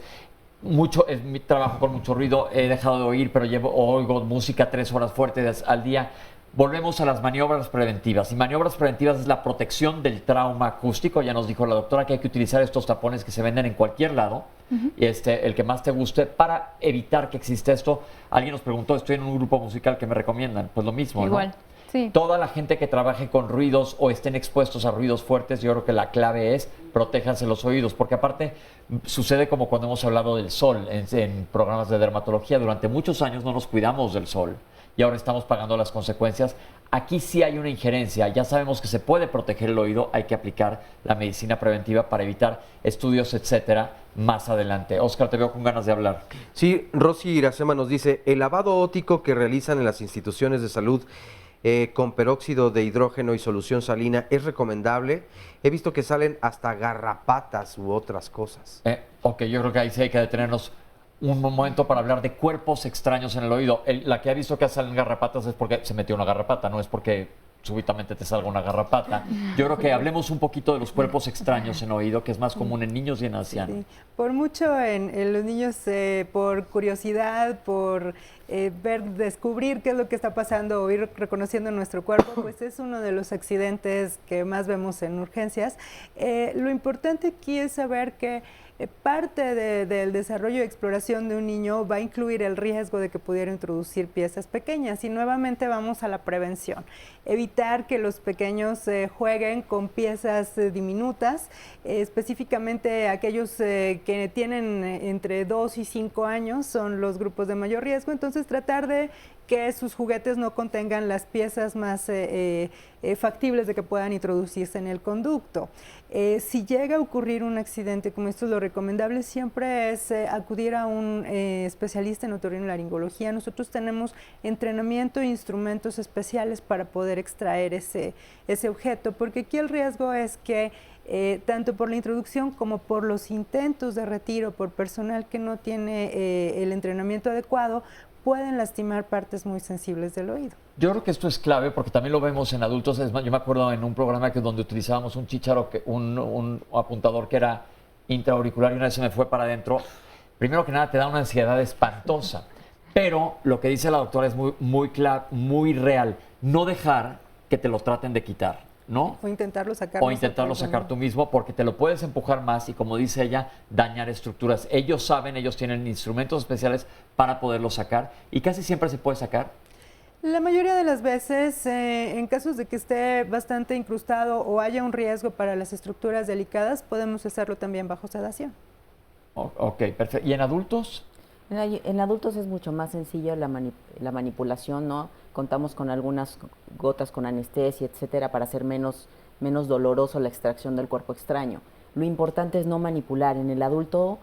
mi trabajo con mucho ruido, he dejado de oír, pero oigo música 3 horas fuertes al día. Volvemos a las maniobras preventivas. Y maniobras preventivas es la protección del trauma acústico. Ya nos dijo la doctora que hay que utilizar estos tapones que se venden en cualquier lado, el que más te guste, para evitar que exista esto. Alguien nos preguntó, estoy en un grupo musical, ¿que me recomiendan? Pues lo mismo, igual, ¿no? Sí. Toda la gente que trabaje con ruidos o estén expuestos a ruidos fuertes, yo creo que la clave es protéjanse los oídos, porque aparte sucede como cuando hemos hablado del sol en programas de dermatología. Durante muchos años no nos cuidamos del sol y ahora estamos pagando las consecuencias. Aquí sí hay una injerencia, ya sabemos que se puede proteger el oído, hay que aplicar la medicina preventiva para evitar estudios, etcétera, más adelante. Oscar, te veo con ganas de hablar. Sí, Rosy Iracema nos dice, el lavado óptico que realizan en las instituciones de salud con peróxido de hidrógeno y solución salina es recomendable. He visto que salen hasta garrapatas u otras cosas. Ok, yo creo que ahí sí hay que detenernos un momento para hablar de cuerpos extraños en el oído. La que ha visto que salen garrapatas es porque se metió una garrapata, no es porque súbitamente te salga una garrapata. Yo creo que hablemos un poquito de los cuerpos extraños en el oído, que es más común en niños y en ancianos. Sí. Por mucho en los niños, por curiosidad, por descubrir qué es lo que está pasando o ir reconociendo nuestro cuerpo, pues es uno de los accidentes que más vemos en urgencias. Lo importante aquí es saber que parte del desarrollo y exploración de un niño va a incluir el riesgo de que pudiera introducir piezas pequeñas, y nuevamente vamos a la prevención. Evitar que los pequeños jueguen con piezas diminutas, específicamente aquellos que tienen entre 2 y 5 años son los grupos de mayor riesgo. Entonces tratar de que sus juguetes no contengan las piezas más factibles de que puedan introducirse en el conducto. Si llega a ocurrir un accidente como esto, lo recomendable siempre es acudir a un especialista en otorrinolaringología. Nosotros tenemos entrenamiento e instrumentos especiales para poder extraer ese objeto, porque aquí el riesgo es que tanto por la introducción como por los intentos de retiro por personal que no tiene el entrenamiento adecuado, pueden lastimar partes muy sensibles del oído. Yo creo que esto es clave porque también lo vemos en adultos. Es más, yo me acuerdo en un programa donde utilizábamos un chícharo, un apuntador que era intraauricular, y una vez se me fue para adentro. Primero que nada te da una ansiedad espantosa, pero lo que dice la doctora es muy real. No dejar que te lo traten de quitar, ¿no? O intentarlo sacar. O intentarlo sacar tú mismo, porque te lo puedes empujar más y, como dice ella, dañar estructuras. Ellos saben, ellos tienen instrumentos especiales para poderlo sacar, y casi siempre se puede sacar. La mayoría de las veces, en casos de que esté bastante incrustado o haya un riesgo para las estructuras delicadas, podemos hacerlo también bajo sedación. Ok, perfecto. ¿Y en adultos? En adultos es mucho más sencillo la manipulación, ¿no? Contamos con algunas gotas con anestesia, etcétera, para hacer menos doloroso la extracción del cuerpo extraño. Lo importante es no manipular. En el adulto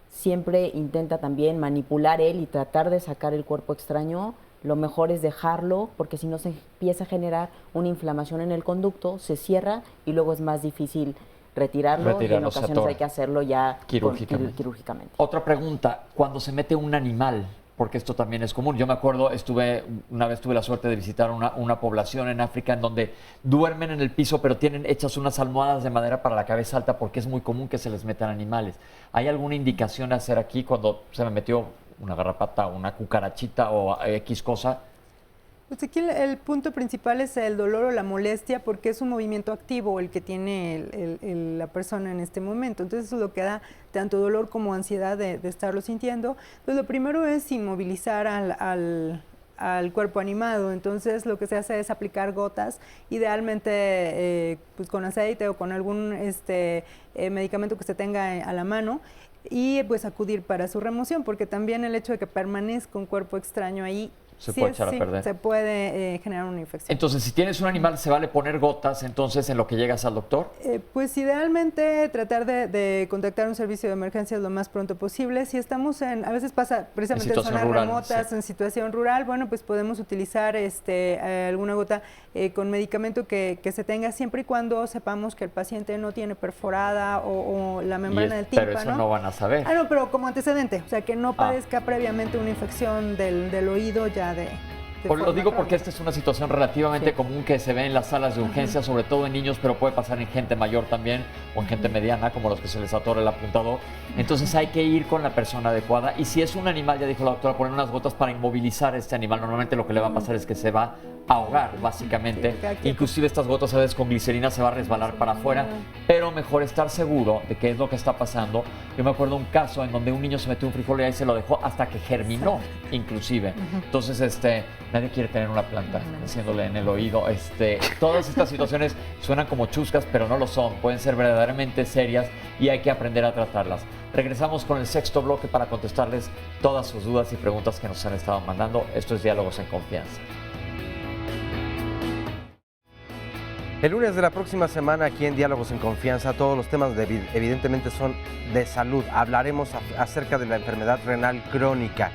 siempre intenta también manipular él y tratar de sacar el cuerpo extraño. Lo mejor es dejarlo, porque si no se empieza a generar una inflamación en el conducto, se cierra y luego es más difícil retirarlo, y en ocasiones hay que hacerlo ya quirúrgicamente. Otra pregunta, cuando se mete un animal, porque esto también es común. Yo me acuerdo, una vez tuve la suerte de visitar una población en África en donde duermen en el piso, pero tienen hechas unas almohadas de madera para la cabeza alta, porque es muy común que se les metan animales. ¿Hay alguna indicación a hacer aquí cuando se me metió una garrapata, una cucarachita o X cosa? Pues aquí el punto principal es el dolor o la molestia, porque es un movimiento activo el que tiene la persona en este momento. Entonces eso es lo que da tanto dolor como ansiedad de estarlo sintiendo. Entonces lo primero es inmovilizar al cuerpo animado. Entonces lo que se hace es aplicar gotas, idealmente pues con aceite o con algún medicamento que se tenga a la mano, y pues acudir para su remoción, porque también el hecho de que permanezca un cuerpo extraño ahí se puede echar a perder. Se puede generar una infección. Entonces, si tienes un animal, ¿se vale poner gotas entonces en lo que llegas al doctor? Pues idealmente tratar de contactar un servicio de emergencias lo más pronto posible. Si estamos a veces pasa precisamente en zonas remotas, sí, en situación rural, bueno, pues podemos utilizar alguna gota con medicamento que se tenga, siempre y cuando sepamos que el paciente no tiene perforada o la membrana del tímpano. Pero eso no van a saber. No, pero como antecedente, o sea, que no padezca previamente una infección del oído ya lo digo porque esta es una situación relativamente común que se ve en las salas de urgencia, sobre todo en niños, pero puede pasar en gente mayor también, o en gente mediana, como los que se les atora el apuntador. Entonces hay que ir con la persona adecuada, y si es un animal, ya dijo la doctora, poner unas gotas para inmovilizar a este animal. Normalmente lo que le va a pasar es que se va a ahogar, básicamente. Inclusive estas gotas a veces con glicerina se va a resbalar para afuera, pero mejor estar seguro de qué es lo que está pasando. Yo me acuerdo un caso en donde un niño se metió un frijol y ahí se lo dejó hasta que germinó, inclusive. Entonces, nadie quiere tener una planta haciéndole en el oído. Todas estas situaciones suenan como chuscas, pero no lo son. Pueden ser verdaderamente serias y hay que aprender a tratarlas. Regresamos con el sexto bloque para contestarles todas sus dudas y preguntas que nos han estado mandando. Esto es Diálogos en Confianza. El lunes de la próxima semana, aquí en Diálogos en Confianza, todos los temas evidentemente son de salud. Hablaremos acerca de la enfermedad renal crónica.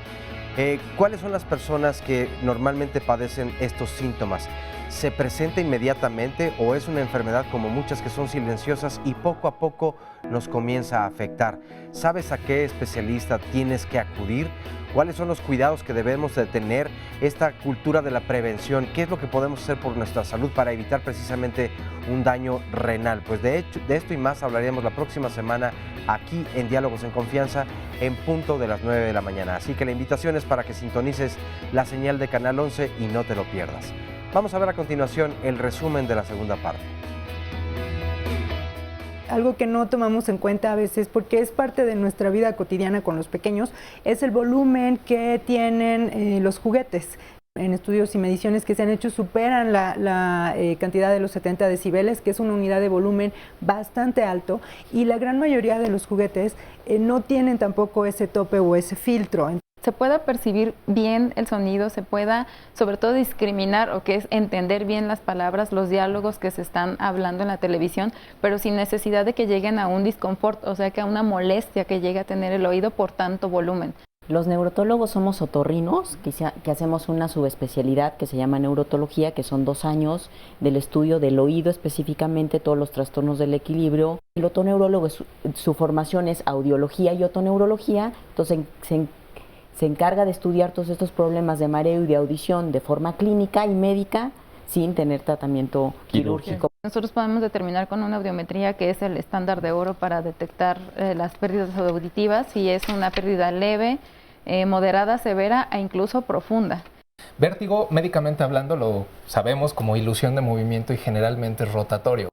¿Cuáles son las personas que normalmente padecen estos síntomas? ¿Se presenta inmediatamente o es una enfermedad como muchas que son silenciosas y poco a poco nos comienza a afectar? ¿Sabes a qué especialista tienes que acudir? ¿Cuáles son los cuidados que debemos de tener? Esta cultura de la prevención, ¿qué es lo que podemos hacer por nuestra salud para evitar precisamente un daño renal? Pues de esto y más hablaremos la próxima semana aquí en Diálogos en Confianza en punto de las 9 de la mañana. Así que la invitación es para que sintonices la señal de Canal 11 y no te lo pierdas. Vamos a ver a continuación el resumen de la segunda parte. Algo que no tomamos en cuenta a veces, porque es parte de nuestra vida cotidiana con los pequeños, es el volumen que tienen los juguetes. En estudios y mediciones que se han hecho superan la cantidad de los 70 decibeles, que es una unidad de volumen bastante alto, y la gran mayoría de los juguetes no tienen tampoco ese tope o ese filtro. se pueda percibir bien el sonido, se pueda sobre todo discriminar o que es entender bien las palabras, los diálogos que se están hablando en la televisión, pero sin necesidad de que lleguen a un disconfort, o sea, que a una molestia que llegue a tener el oído por tanto volumen. Los neurotólogos somos otorrinos, que hacemos una subespecialidad que se llama neurotología, que son 2 años del estudio del oído, específicamente todos los trastornos del equilibrio. El otoneurólogo, su formación es audiología y otoneurología, entonces se encarga de estudiar todos estos problemas de mareo y de audición de forma clínica y médica sin tener tratamiento quirúrgico. Nosotros podemos determinar con una audiometría, que es el estándar de oro para detectar las pérdidas auditivas, si es una pérdida leve, moderada, severa e incluso profunda. Vértigo, médicamente hablando, lo sabemos como ilusión de movimiento y generalmente es rotatorio.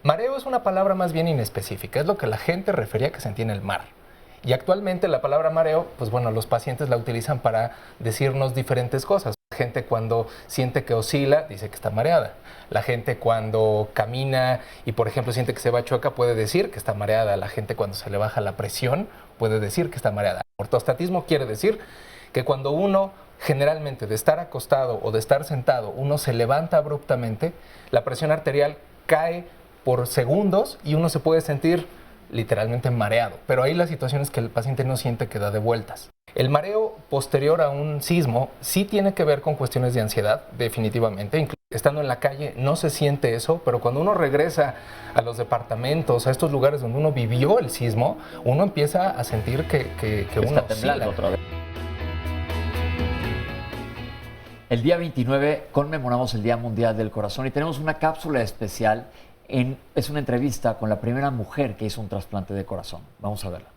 Mareo es una palabra más bien inespecífica, es lo que la gente refería que sentía en el mar. Y actualmente la palabra mareo, pues bueno, los pacientes la utilizan para decirnos diferentes cosas. La gente cuando siente que oscila, dice que está mareada. La gente cuando camina y, por ejemplo, siente que se va chueca, puede decir que está mareada. La gente cuando se le baja la presión, puede decir que está mareada. Ortostatismo quiere decir que cuando uno, generalmente de estar acostado o de estar sentado, uno se levanta abruptamente, la presión arterial cae por segundos y uno se puede sentir literalmente mareado, pero ahí la situación es que el paciente no siente que da de vueltas. El mareo posterior a un sismo sí tiene que ver con cuestiones de ansiedad, definitivamente. Estando en la calle no se siente eso, pero cuando uno regresa a los departamentos, a estos lugares donde uno vivió el sismo, uno empieza a sentir que uno está temblando otra vez. El día 29 conmemoramos el Día Mundial del Corazón y tenemos una cápsula especial. Es una entrevista con la primera mujer que hizo un trasplante de corazón. Vamos a verla.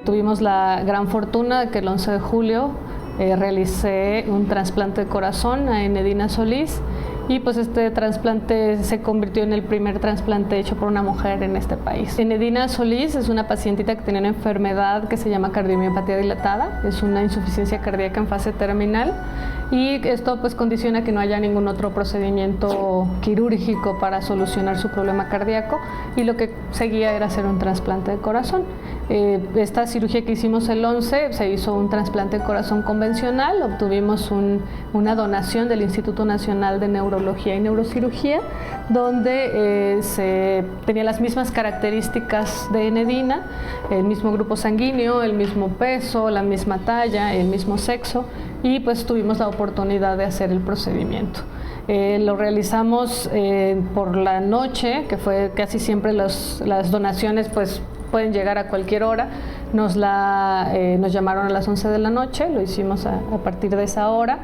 Tuvimos la gran fortuna de que el 11 de julio realicé un trasplante de corazón a Enedina Solís y pues este trasplante se convirtió en el primer trasplante hecho por una mujer en este país. Enedina Solís es una pacientita que tenía una enfermedad que se llama cardiomiopatía dilatada, es una insuficiencia cardíaca en fase terminal y esto pues condiciona que no haya ningún otro procedimiento quirúrgico para solucionar su problema cardíaco y lo que seguía era hacer un trasplante de corazón. Esta cirugía que hicimos el 11 se hizo un trasplante de corazón convencional, obtuvimos una donación del Instituto Nacional de Neurología y Neurocirugía donde se tenía las mismas características de Enedina, el mismo grupo sanguíneo, el mismo peso, la misma talla, el mismo sexo y pues tuvimos la oportunidad de hacer el procedimiento. Lo realizamos por la noche, que fue casi siempre las donaciones pues pueden llegar a cualquier hora. Nos llamaron a las 11 de la noche, lo hicimos a partir de esa hora.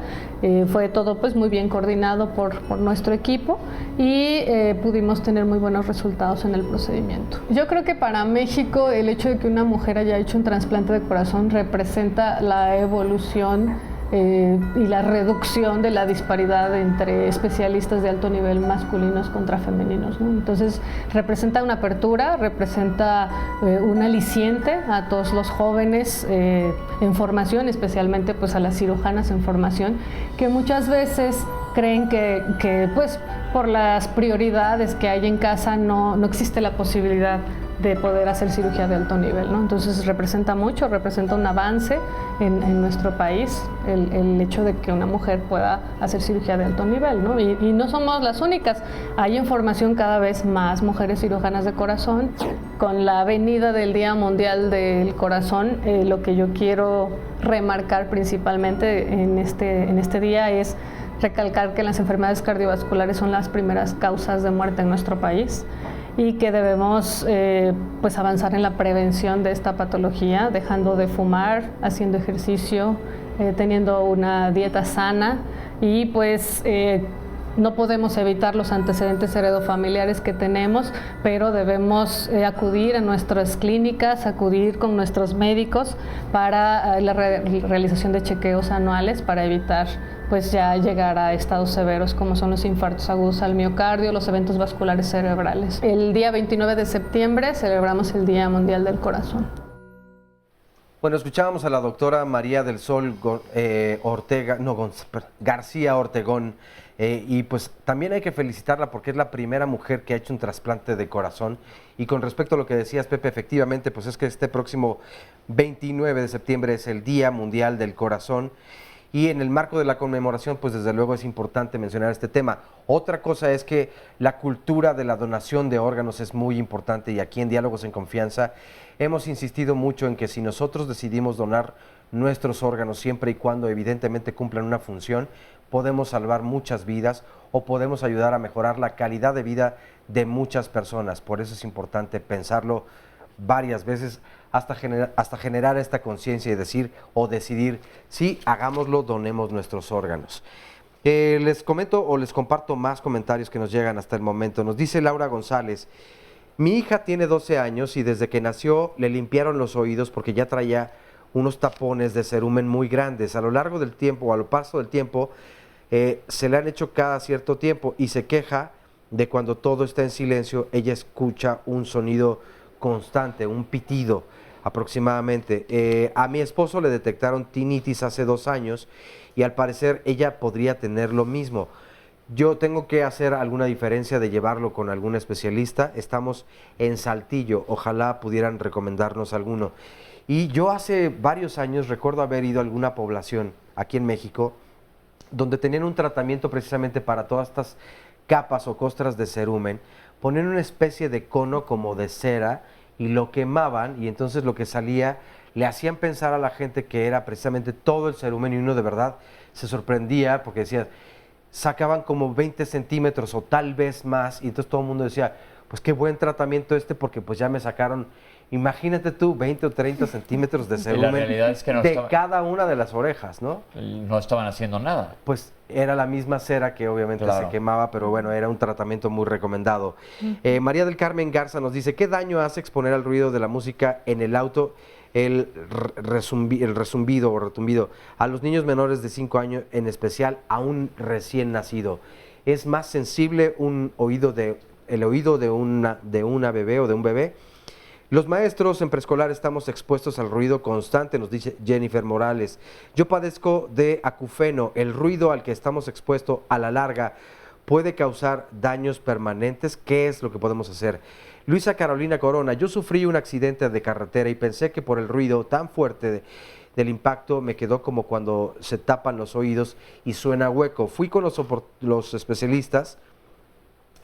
Fue todo pues muy bien coordinado por nuestro equipo y pudimos tener muy buenos resultados en el procedimiento. Yo creo que para México el hecho de que una mujer haya hecho un trasplante de corazón representa la evolución y la reducción de la disparidad entre especialistas de alto nivel masculinos contra femeninos, ¿no? Entonces representa una apertura, representa un aliciente a todos los jóvenes en formación, especialmente pues a las cirujanas en formación, que muchas veces creen que pues por las prioridades que hay en casa no existe la posibilidad de poder hacer cirugía de alto nivel, ¿no? Entonces representa mucho, representa un avance en nuestro país el hecho de que una mujer pueda hacer cirugía de alto nivel, ¿no? Y no somos las únicas, hay en formación cada vez más mujeres cirujanas de corazón. Con la venida del Día Mundial del Corazón, lo que yo quiero remarcar principalmente en este día es recalcar que las enfermedades cardiovasculares son las primeras causas de muerte en nuestro país y que debemos pues avanzar en la prevención de esta patología, dejando de fumar, haciendo ejercicio, teniendo una dieta sana y pues no podemos evitar los antecedentes heredofamiliares que tenemos, pero debemos acudir a nuestras clínicas, acudir con nuestros médicos para la realización de chequeos anuales para evitar pues ya llegar a estados severos como son los infartos agudos al miocardio, los eventos vasculares cerebrales. El día 29 de septiembre celebramos el Día Mundial del Corazón. Bueno, escuchábamos a la doctora María del Sol García Ortegón, y pues también hay que felicitarla porque es la primera mujer que ha hecho un trasplante de corazón. Y con respecto a lo que decías, Pepe, efectivamente, pues es que este próximo 29 de septiembre es el Día Mundial del Corazón. Y en el marco de la conmemoración, pues desde luego es importante mencionar este tema. Otra cosa es que la cultura de la donación de órganos es muy importante, y aquí en Diálogos en Confianza hemos insistido mucho en que si nosotros decidimos donar nuestros órganos, siempre y cuando evidentemente cumplan una función, podemos salvar muchas vidas o podemos ayudar a mejorar la calidad de vida de muchas personas. Por eso es importante pensarlo varias veces hasta generar esta conciencia y decir o decidir, sí, hagámoslo, donemos nuestros órganos. Les comento o les comparto más comentarios que nos llegan hasta el momento. Nos dice Laura González: mi hija tiene 12 años y desde que nació le limpiaron los oídos porque ya traía unos tapones de cerumen muy grandes. A lo largo del tiempo, o a lo paso del tiempo, se le han hecho cada cierto tiempo y se queja de cuando todo está en silencio, ella escucha un sonido constante, un pitido aproximadamente. A mi esposo le detectaron tinnitus hace 2 años y al parecer ella podría tener lo mismo. Yo tengo que hacer alguna diferencia de llevarlo con algún especialista. Estamos en Saltillo, ojalá pudieran recomendarnos alguno. Y yo hace varios años recuerdo haber ido a alguna población aquí en México donde tenían un tratamiento precisamente para todas estas capas o costras de cerumen. Ponían una especie de cono como de cera y lo quemaban, y entonces lo que salía le hacían pensar a la gente que era precisamente todo el cerumen, y uno de verdad se sorprendía porque decía, sacaban como 20 centímetros o tal vez más, y entonces todo el mundo decía, pues qué buen tratamiento porque pues ya me sacaron, imagínate tú, 20 o 30 centímetros de cerumen la realidad es que cada una de las orejas, ¿no? Y no estaban haciendo nada. Pues era la misma cera que obviamente se quemaba, pero bueno, era un tratamiento muy recomendado. María del Carmen Garza nos dice, ¿qué daño hace exponer al ruido de la música en el auto, el resumbido o retumbido, a los niños menores de 5 años, en especial a un recién nacido? ¿Es más sensible el oído de una bebé o de un bebé? Los maestros en preescolar estamos expuestos al ruido constante, nos dice Jennifer Morales. Yo padezco de acufeno. El ruido al que estamos expuestos a la larga puede causar daños permanentes. ¿Qué es lo que podemos hacer? Luisa Carolina Corona, yo sufrí un accidente de carretera y pensé que por el ruido tan fuerte del impacto me quedó como cuando se tapan los oídos y suena hueco. Fui con los especialistas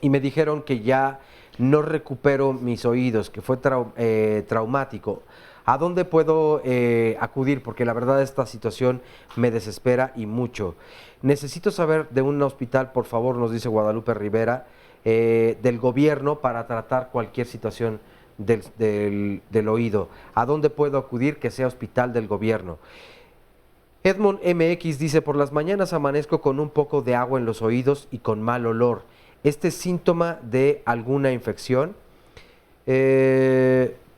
y me dijeron que ya no recupero mis oídos, que fue traumático. ¿A dónde puedo acudir? Porque la verdad esta situación me desespera y mucho. Necesito saber de un hospital, por favor, nos dice Guadalupe Rivera, del gobierno para tratar cualquier situación del oído. ¿A dónde puedo acudir que sea hospital del gobierno? Edmond MX dice, por las mañanas amanezco con un poco de agua en los oídos y con mal olor. ¿Este es síntoma de alguna infección?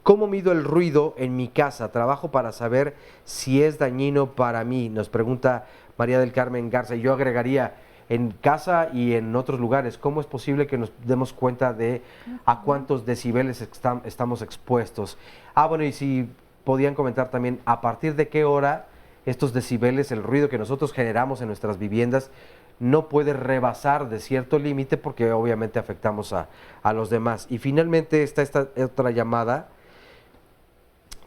¿Cómo mido el ruido en mi casa? Trabajo para saber si es dañino para mí, nos pregunta María del Carmen Garza. Y yo agregaría, en casa y en otros lugares, ¿cómo es posible que nos demos cuenta de a cuántos decibeles estamos expuestos? Bueno, y si podían comentar también, ¿a partir de qué hora estos decibeles, el ruido que nosotros generamos en nuestras viviendas, no puede rebasar de cierto límite porque obviamente afectamos a los demás? Y finalmente está esta otra llamada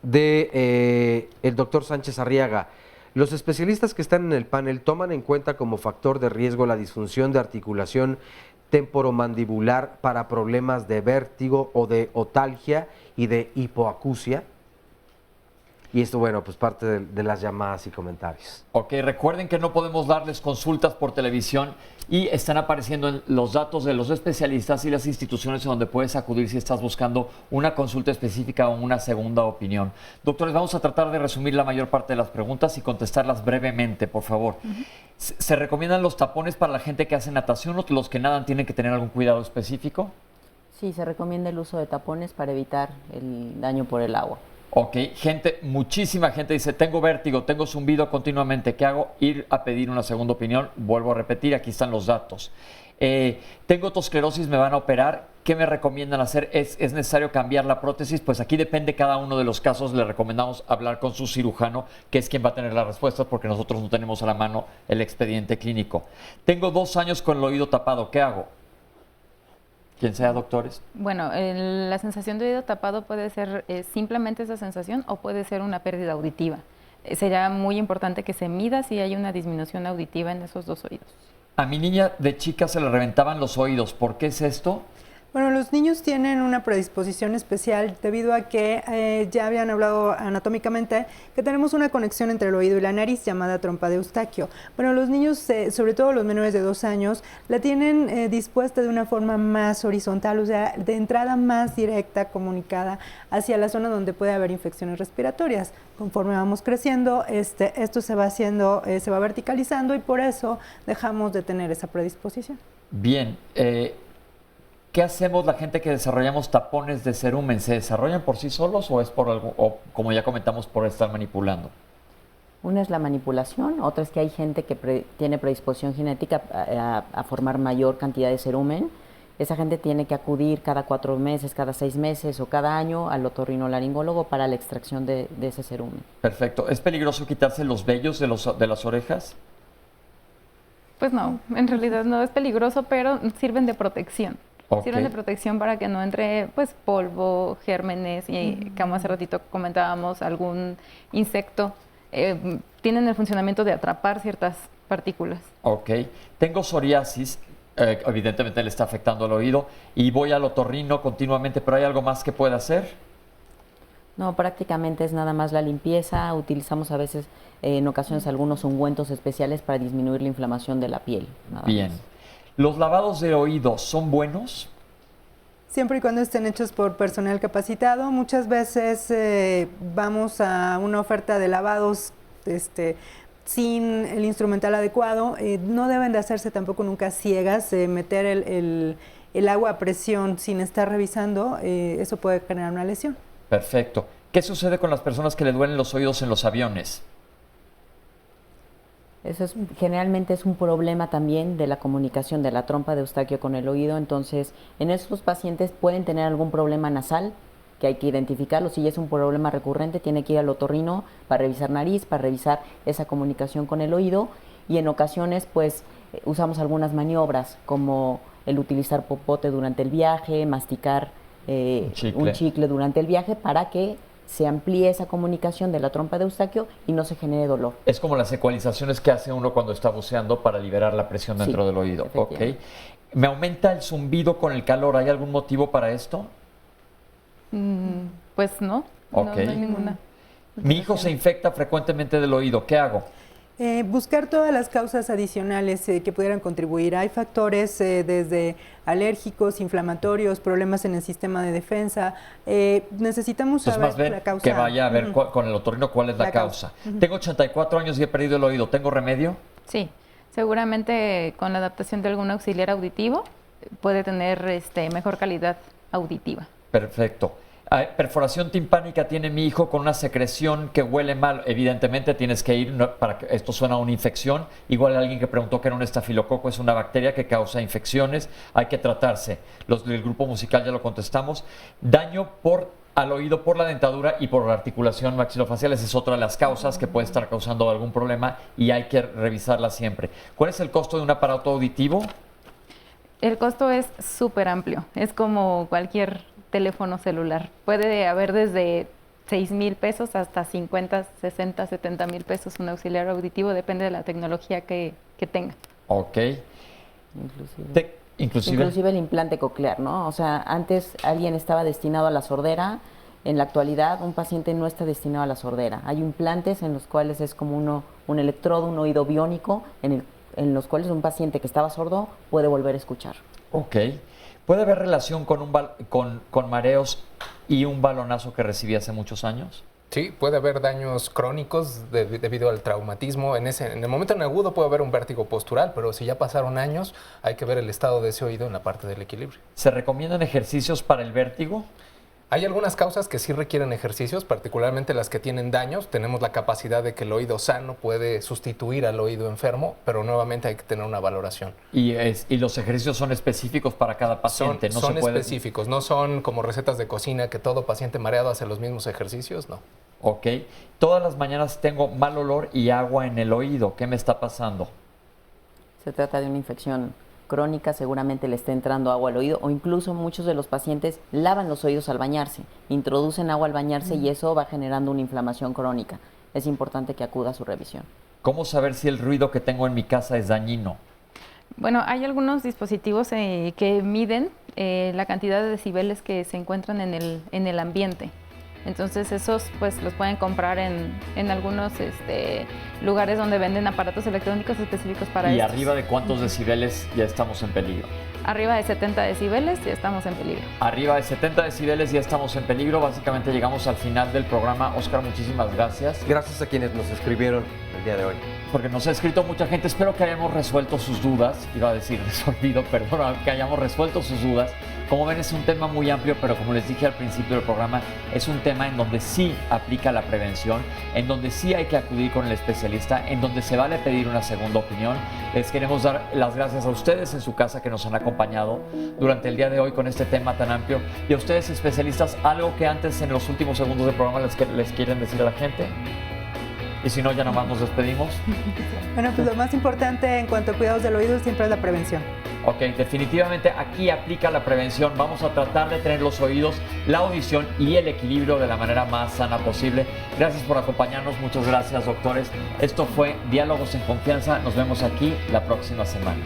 de el doctor Sánchez Arriaga. Los especialistas que están en el panel toman en cuenta como factor de riesgo la disfunción de articulación temporomandibular para problemas de vértigo o de otalgia y de hipoacusia. Y esto, bueno, pues parte de las llamadas y comentarios. Ok, recuerden que no podemos darles consultas por televisión y están apareciendo en los datos de los especialistas y las instituciones donde puedes acudir si estás buscando una consulta específica o una segunda opinión. Doctores, vamos a tratar de resumir la mayor parte de las preguntas y contestarlas brevemente, por favor. ¿Se recomiendan los tapones para la gente que hace natación o los que nadan tienen que tener algún cuidado específico? Sí, se recomienda el uso de tapones para evitar el daño por el agua. Ok, muchísima gente dice, tengo vértigo, tengo zumbido continuamente, ¿qué hago? Ir a pedir una segunda opinión. Vuelvo a repetir, aquí están los datos. Tengo otosclerosis, me van a operar, ¿qué me recomiendan hacer? ¿Es necesario cambiar la prótesis? Pues aquí depende cada uno de los casos. Le recomendamos hablar con su cirujano, que es quien va a tener la respuesta, porque nosotros no tenemos a la mano el expediente clínico. Tengo 2 años con el oído tapado, ¿qué hago? ¿Quién sea, doctores? Bueno, la sensación de oído tapado puede ser simplemente esa sensación o puede ser una pérdida auditiva. Sería muy importante que se mida si hay una disminución auditiva en esos 2 oídos. A mi niña de chica se le reventaban los oídos. ¿Por qué es esto? Bueno, los niños tienen una predisposición especial debido a que ya habían hablado anatómicamente que tenemos una conexión entre el oído y la nariz llamada trompa de Eustaquio. Bueno, los niños, sobre todo los menores de 2 años, la tienen dispuesta de una forma más horizontal, o sea, de entrada más directa, comunicada hacia la zona donde puede haber infecciones respiratorias. Conforme vamos creciendo, esto se va haciendo, se va verticalizando y por eso dejamos de tener esa predisposición. Bien, ¿qué hacemos la gente que desarrollamos tapones de cerumen? ¿Se desarrollan por sí solos o es por algo, o como ya comentamos, por estar manipulando? Una es la manipulación, otra es que hay gente que tiene predisposición genética a formar mayor cantidad de cerumen. Esa gente tiene que acudir cada 4 meses, cada 6 meses o cada año al otorrinolaringólogo para la extracción de ese cerumen. Perfecto. ¿Es peligroso quitarse los vellos de las orejas? Pues no, en realidad no es peligroso, pero sirven de protección. Okay. Sirven de protección para que no entre pues polvo, gérmenes y como hace ratito comentábamos, algún insecto. Tienen el funcionamiento de atrapar ciertas partículas. Ok. Tengo psoriasis, evidentemente le está afectando el oído y voy al otorrino continuamente, pero ¿hay algo más que pueda hacer? No, prácticamente es nada más la limpieza. Utilizamos a veces, en ocasiones, algunos ungüentos especiales para disminuir la inflamación de la piel. Bien. ¿Los lavados de oído son buenos? Siempre y cuando estén hechos por personal capacitado. Muchas veces vamos a una oferta de lavados sin el instrumental adecuado. No deben de hacerse tampoco nunca ciegas, meter el agua a presión sin estar revisando, eso puede generar una lesión. Perfecto. ¿Qué sucede con las personas que le duelen los oídos en los aviones? Eso generalmente es un problema también de la comunicación de la trompa de Eustaquio con el oído. Entonces, en estos pacientes pueden tener algún problema nasal que hay que identificarlo. Si ya es un problema recurrente, tiene que ir al otorrino para revisar nariz, para revisar esa comunicación con el oído. Y en ocasiones, pues, usamos algunas maniobras como el utilizar popote durante el viaje, masticar un chicle durante el viaje para que se amplíe esa comunicación de la trompa de Eustaquio y no se genere dolor. Es como las ecualizaciones que hace uno cuando está buceando para liberar la presión dentro del oído. Okay. ¿Me aumenta el zumbido con el calor? ¿Hay algún motivo para esto? Pues no, no hay ninguna. Mi hijo se infecta frecuentemente del oído, ¿qué hago? Buscar todas las causas adicionales que pudieran contribuir. Hay factores desde alérgicos, inflamatorios, problemas en el sistema de defensa. Necesitamos saber la causa. Que vaya a ver con el otorrino cuál es la causa. Tengo 84 años y he perdido el oído. ¿Tengo remedio? Sí, seguramente con la adaptación de algún auxiliar auditivo puede tener mejor calidad auditiva. Perfecto. Perforación timpánica tiene mi hijo con una secreción que huele mal. Evidentemente tienes que ir, para que esto suena a una infección. Igual alguien que preguntó que era un estafilococo, es una bacteria que causa infecciones. Hay que tratarse. Los del grupo musical ya lo contestamos. Daño al oído por la dentadura y por la articulación maxilofacial. Esa es otra de las causas que puede estar causando algún problema y hay que revisarla siempre. ¿Cuál es el costo de un aparato auditivo? El costo es súper amplio. Es como cualquier teléfono celular. Puede haber desde 6,000 pesos hasta 50, 60, 70 mil pesos un auxiliar auditivo, depende de la tecnología que tenga. Ok. Inclusive el implante coclear, ¿no? O sea, antes alguien estaba destinado a la sordera, en la actualidad un paciente no está destinado a la sordera. Hay implantes en los cuales es como un electrodo, un oído biónico, en los cuales un paciente que estaba sordo puede volver a escuchar. Ok. ¿Puede haber relación con mareos y un balonazo que recibí hace muchos años? Sí, puede haber daños crónicos debido al traumatismo. En el momento en agudo puede haber un vértigo postural, pero si ya pasaron años, hay que ver el estado de ese oído en la parte del equilibrio. ¿Se recomiendan ejercicios para el vértigo? Hay algunas causas que sí requieren ejercicios, particularmente las que tienen daños. Tenemos la capacidad de que el oído sano puede sustituir al oído enfermo, pero nuevamente hay que tener una valoración. Y los ejercicios son específicos para cada paciente, son específicos, no son como recetas de cocina que todo paciente mareado hace los mismos ejercicios, no. Ok. Todas las mañanas tengo mal olor y agua en el oído. ¿Qué me está pasando? Se trata de una infección crónica, seguramente le está entrando agua al oído, o incluso muchos de los pacientes lavan los oídos al bañarse, introducen agua al bañarse y eso va generando una inflamación crónica. Es importante que acuda a su revisión. ¿Cómo saber si el ruido que tengo en mi casa es dañino? Bueno, hay algunos dispositivos que miden la cantidad de decibeles que se encuentran en el ambiente. Entonces esos pues los pueden comprar en algunos lugares donde venden aparatos electrónicos específicos para ¿Y estos. arriba de cuántos decibeles ya estamos en peligro? Arriba de 70 decibeles ya estamos en peligro. Arriba de 70 decibeles ya estamos en peligro. Básicamente llegamos al final del programa. Óscar, muchísimas gracias. Gracias a quienes nos escribieron el día de hoy. Porque nos ha escrito mucha gente. Espero que hayamos resuelto sus dudas. Iba a decir, les olvido, perdón, que hayamos resuelto sus dudas. Como ven, es un tema muy amplio, pero como les dije al principio del programa, es un tema en donde sí aplica la prevención, en donde sí hay que acudir con el especialista, en donde se vale pedir una segunda opinión. Les queremos dar las gracias a ustedes en su casa que nos han acompañado durante el día de hoy con este tema tan amplio. Y a ustedes, especialistas, algo que antes en los últimos segundos del programa les quieren decir a la gente. Y si no, ya nomás nos despedimos. Bueno, pues lo más importante en cuanto a cuidados del oído siempre es la prevención. Ok, definitivamente aquí aplica la prevención. Vamos a tratar de tener los oídos, la audición y el equilibrio de la manera más sana posible. Gracias por acompañarnos. Muchas gracias, doctores. Esto fue Diálogos en Confianza. Nos vemos aquí la próxima semana.